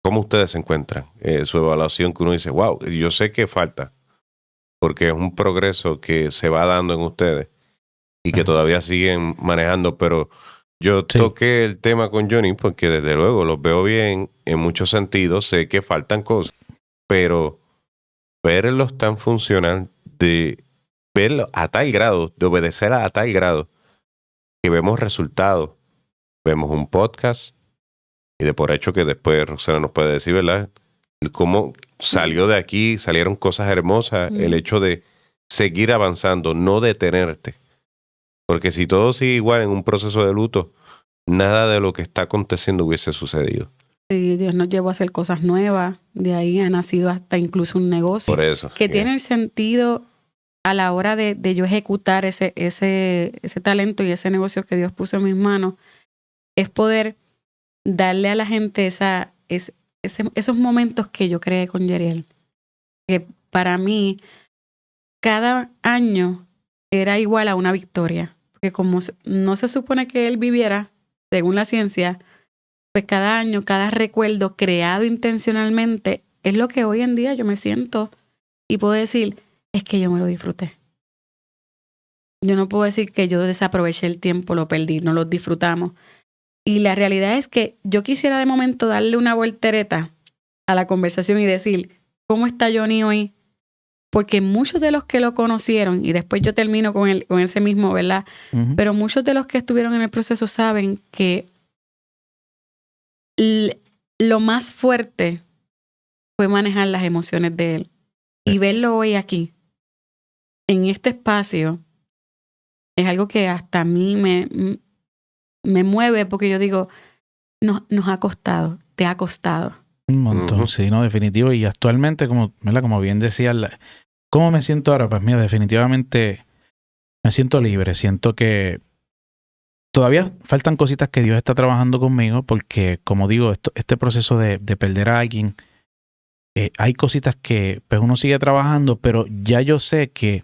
cómo ustedes se encuentran. Su evaluación que uno dice, wow, yo sé que falta, porque es un progreso que se va dando en ustedes y que todavía siguen manejando, pero yo toqué el tema con Johnny porque desde luego los veo bien en muchos sentidos, sé que faltan cosas, pero verlos tan funcional, de verlos a tal grado, de obedecer a tal grado, que vemos resultados, vemos un podcast y de por hecho que después Roxana nos puede decir, ¿verdad? Cómo salió de aquí, salieron cosas hermosas, el hecho de seguir avanzando, no detenerte. Porque si todo sigue igual en un proceso de luto, nada de lo que está aconteciendo hubiese sucedido. Sí, Dios nos llevó a hacer cosas nuevas, de ahí ha nacido hasta incluso un negocio. Por eso. Que tiene el sentido a la hora de yo ejecutar ese talento y ese negocio que Dios puso en mis manos, es poder darle a la gente esos momentos que yo creé con Yeriel. Que para mí, cada año era igual a una victoria. Porque como no se supone que él viviera, según la ciencia, pues cada año, cada recuerdo creado intencionalmente es lo que hoy en día yo me siento y puedo decir, es que yo me lo disfruté. Yo no puedo decir que yo desaproveché el tiempo, lo perdí, no lo disfrutamos. Y la realidad es que yo quisiera de momento darle una voltereta a la conversación y decir, ¿cómo está Johnny hoy? Porque muchos de los que lo conocieron, y después yo termino con ese mismo, ¿verdad? Pero muchos de los que estuvieron en el proceso saben que lo más fuerte fue manejar las emociones de él Y verlo hoy aquí, en este espacio, es algo que hasta a mí me mueve porque yo digo, nos ha costado, te ha costado. Un montón, sí, no, definitivo. Y actualmente, como bien decía, ¿cómo me siento ahora? Pues mira, definitivamente me siento libre. Siento que todavía faltan cositas que Dios está trabajando conmigo porque, como digo, este proceso de perder a alguien, hay cositas que pues uno sigue trabajando, pero ya yo sé que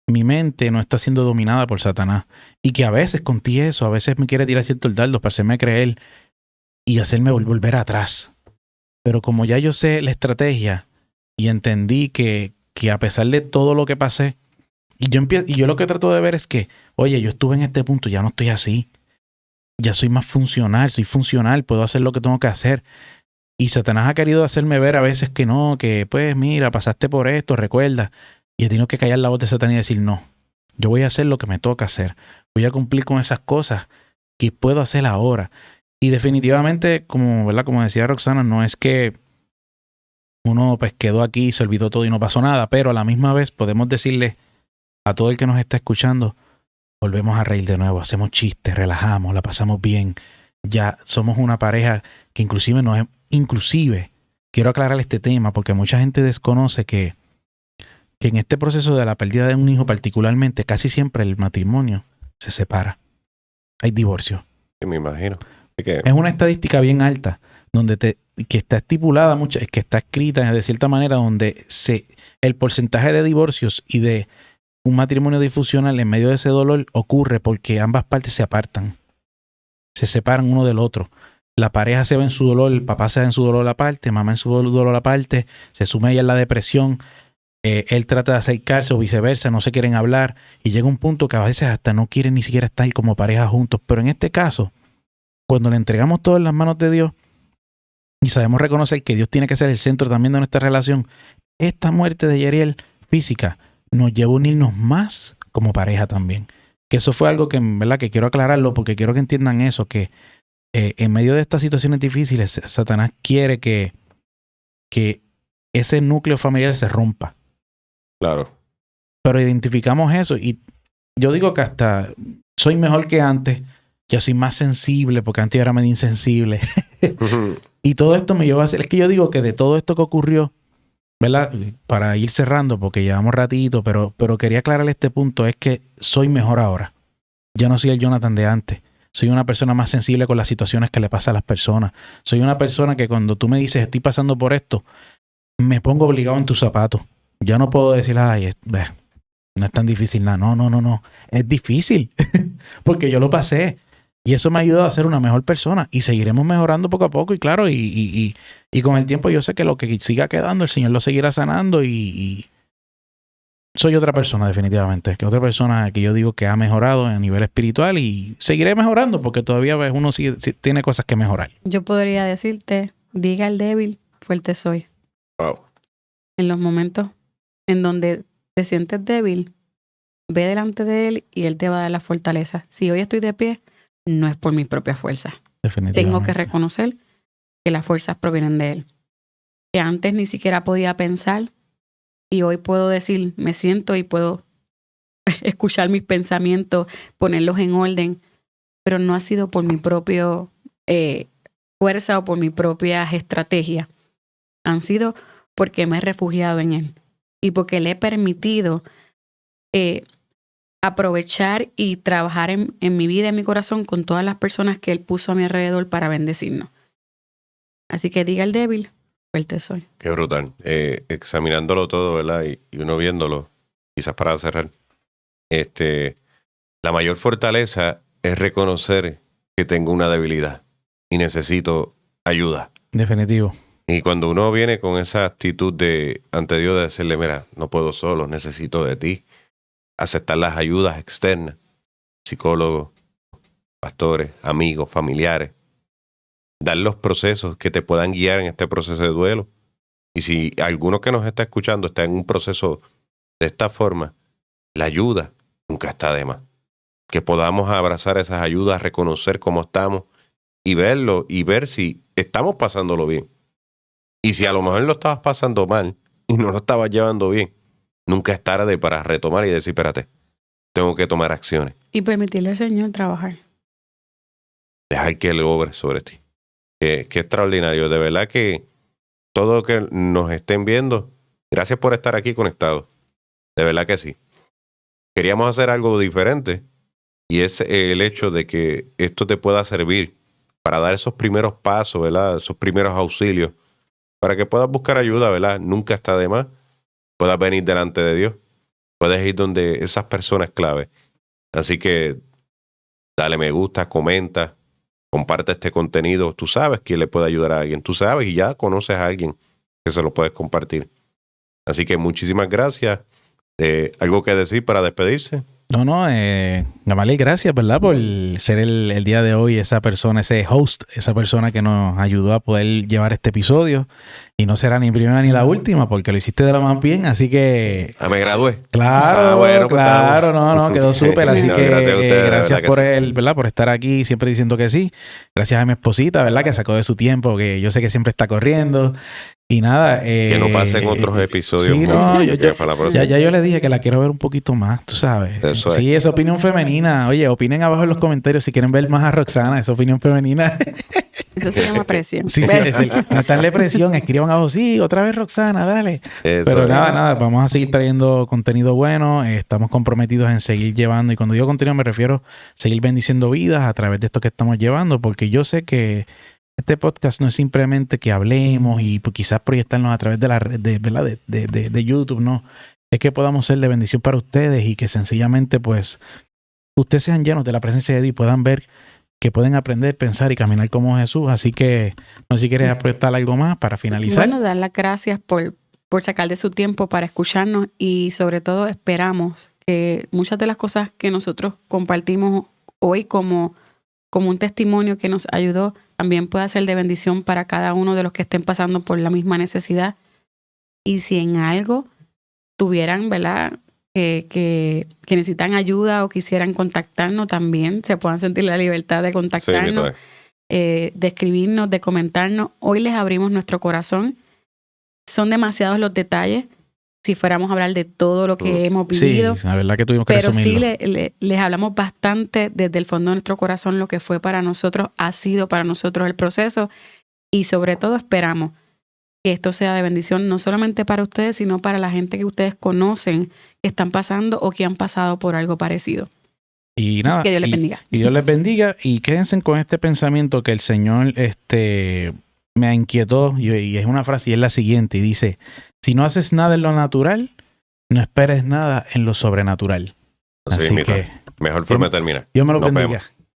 mi mente no está siendo dominada por Satanás y que a veces confieso, a veces me quiere tirar ciertos dardos para hacerme creer y hacerme volver atrás. Pero como ya yo sé la estrategia y entendí que a pesar de todo lo que pasé, y yo lo que trato de ver es que, oye, yo estuve en este punto, ya no estoy así. Ya soy más funcional, soy funcional, puedo hacer lo que tengo que hacer. Y Satanás ha querido hacerme ver a veces que no, que pues mira, pasaste por esto, recuerda. Y he tenido que callar la voz de Satanás y decir, no, yo voy a hacer lo que me toca hacer. Voy a cumplir con esas cosas que puedo hacer ahora. Y definitivamente, como decía Roxana, no es que uno pues quedó aquí, se olvidó todo y no pasó nada, pero a la misma vez podemos decirle a todo el que nos está escuchando, volvemos a reír de nuevo, hacemos chistes, relajamos, la pasamos bien. Ya somos una pareja que inclusive quiero aclarar este tema porque mucha gente desconoce que en este proceso de la pérdida de un hijo particularmente, casi siempre el matrimonio se separa. Hay divorcio. Sí, me imagino. Es una estadística bien alta, que está estipulada, que está escrita de cierta manera, donde el porcentaje de divorcios y de un matrimonio disfuncional en medio de ese dolor ocurre porque ambas partes se apartan. Se separan uno del otro. La pareja se va en su dolor, el papá se va en su dolor aparte, mamá en su dolor aparte, se sume ella en la depresión, él trata de acercarse o viceversa, no se quieren hablar y llega un punto que a veces hasta no quieren ni siquiera estar como pareja juntos. Pero en este caso, cuando le entregamos todo en las manos de Dios y sabemos reconocer que Dios tiene que ser el centro también de nuestra relación, esta muerte de Yeriel física nos lleva a unirnos más como pareja también. Que eso fue algo que, ¿verdad?, que quiero aclararlo porque quiero que entiendan eso, que en medio de estas situaciones difíciles, Satanás quiere que ese núcleo familiar se rompa. Claro. Pero identificamos eso y yo digo que hasta soy mejor que antes, ya soy más sensible porque antes yo era medio insensible. Y todo esto me lleva a hacer, es que yo digo que de todo esto que ocurrió, ¿verdad?, para ir cerrando porque llevamos ratito, pero quería aclarar este punto, es que soy mejor ahora. Ya no soy el Jonathan de antes. Soy una persona más sensible con las situaciones que le pasan a las personas. Soy una persona que cuando tú me dices estoy pasando por esto, me pongo obligado en tus zapatos. Ya no puedo decir, ay, no es tan difícil nada. No. Es difícil porque yo lo pasé. Y eso me ha ayudado a ser una mejor persona. Y seguiremos mejorando poco a poco. Y claro, y con el tiempo yo sé que lo que siga quedando, el Señor lo seguirá sanando. Y soy otra persona definitivamente. Que otra persona que yo digo que ha mejorado a nivel espiritual. Y seguiré mejorando porque todavía uno tiene cosas que mejorar. Yo podría decirte, diga al débil, fuerte soy. Wow. En los momentos en donde te sientes débil, ve delante de él y él te va a dar la fortaleza. Si hoy estoy de pie, no es por mis propias fuerzas. Tengo que reconocer que las fuerzas provienen de él. Que antes ni siquiera podía pensar y hoy puedo decir, me siento y puedo escuchar mis pensamientos, ponerlos en orden, pero no ha sido por mi propia fuerza o por mis propias estrategias. Han sido porque me he refugiado en él y porque le he permitido aprovechar y trabajar en mi vida, en mi corazón, con todas las personas que él puso a mi alrededor para bendecirnos. Así que diga el débil, fuerte soy. Qué brutal. Examinándolo todo, ¿verdad? Y uno viéndolo, quizás para cerrar, la mayor fortaleza es reconocer que tengo una debilidad y necesito ayuda. Definitivo. Y cuando uno viene con esa actitud ante Dios de decirle, mira, no puedo solo, necesito de ti, aceptar las ayudas externas, psicólogos, pastores, amigos, familiares, dar los procesos que te puedan guiar en este proceso de duelo. Y si alguno que nos está escuchando está en un proceso de esta forma, la ayuda nunca está de más. Que podamos abrazar esas ayudas, reconocer cómo estamos y verlo y ver si estamos pasándolo bien. Y si a lo mejor lo estabas pasando mal, y no lo estabas llevando bien, nunca es tarde para retomar y decir, espérate, tengo que tomar acciones. Y permitirle al Señor trabajar. Dejar que Él obre sobre ti. Qué extraordinario. De verdad que todo lo que nos estén viendo, gracias por estar aquí conectados. De verdad que sí. Queríamos hacer algo diferente y es el hecho de que esto te pueda servir para dar esos primeros pasos, ¿verdad? Esos primeros auxilios, para que puedas buscar ayuda, ¿verdad? Nunca está de más. Puedas venir delante de Dios. Puedes ir donde esas personas clave. Así que dale me gusta, comenta, comparte este contenido. Tú sabes quién le puede ayudar a alguien. Tú sabes y ya conoces a alguien que se lo puedes compartir. Así que muchísimas gracias. ¿Algo que decir para despedirse? No, Gamaliel, gracias, ¿verdad? Por ser el día de hoy esa persona, ese host, esa persona que nos ayudó a poder llevar este episodio. Y no será ni primera ni la última, porque lo hiciste de lo más bien, así que... me gradué. Claro, bueno, claro, no, quedó súper. Así No, que gracias a ustedes, gracias por sí. ¿verdad? Por estar aquí siempre diciendo que sí. Gracias a mi esposita, ¿verdad? Que sacó de su tiempo, que yo sé que siempre está corriendo. Y nada, que no pasen otros episodios. Sí, no, ya yo le dije que la quiero ver un poquito más, tú sabes. Eso sí, esa opinión femenina. Oye, opinen abajo en los comentarios si quieren ver más a Roxana, esa opinión femenina. Eso se llama presión. Sí, meterle presión, escriban abajo, sí, otra vez Roxana, dale. Eso Pero es. nada, vamos a seguir trayendo contenido bueno, estamos comprometidos en seguir llevando, y cuando digo contenido me refiero a seguir bendiciendo vidas a través de esto que estamos llevando, porque yo sé que este podcast no es simplemente que hablemos y pues, quizás proyectarnos a través de la red, de YouTube, no. Es que podamos ser de bendición para ustedes y que sencillamente, pues, ustedes sean llenos de la presencia de Dios y puedan ver que pueden aprender, pensar y caminar como Jesús. Así que, no sé si quieres proyectar algo más para finalizar. Bueno, dar las gracias por sacar de su tiempo para escucharnos y sobre todo esperamos que muchas de las cosas que nosotros compartimos hoy como un testimonio que nos ayudó, también pueda ser de bendición para cada uno de los que estén pasando por la misma necesidad. Y si en algo tuvieran, ¿verdad?, que necesitan ayuda o quisieran contactarnos, también se puedan sentir la libertad de contactarnos, de escribirnos, de comentarnos. Hoy les abrimos nuestro corazón. Son demasiados los detalles si fuéramos a hablar de todo lo que hemos vivido. Sí, la verdad que tuvimos que pero resumirlo. sí les hablamos bastante desde el fondo de nuestro corazón lo que fue para nosotros, ha sido para nosotros el proceso, y sobre todo esperamos que esto sea de bendición no solamente para ustedes, sino para la gente que ustedes conocen que están pasando o que han pasado por algo parecido. Y nada, así que Dios les bendiga. Y Dios les bendiga, y quédense con este pensamiento que el Señor me inquietó, y es una frase y es la siguiente, y dice: si no haces nada en lo natural, no esperes nada en lo sobrenatural. Así que mejor forma de terminar. Dios me lo Nos bendiga. vemos.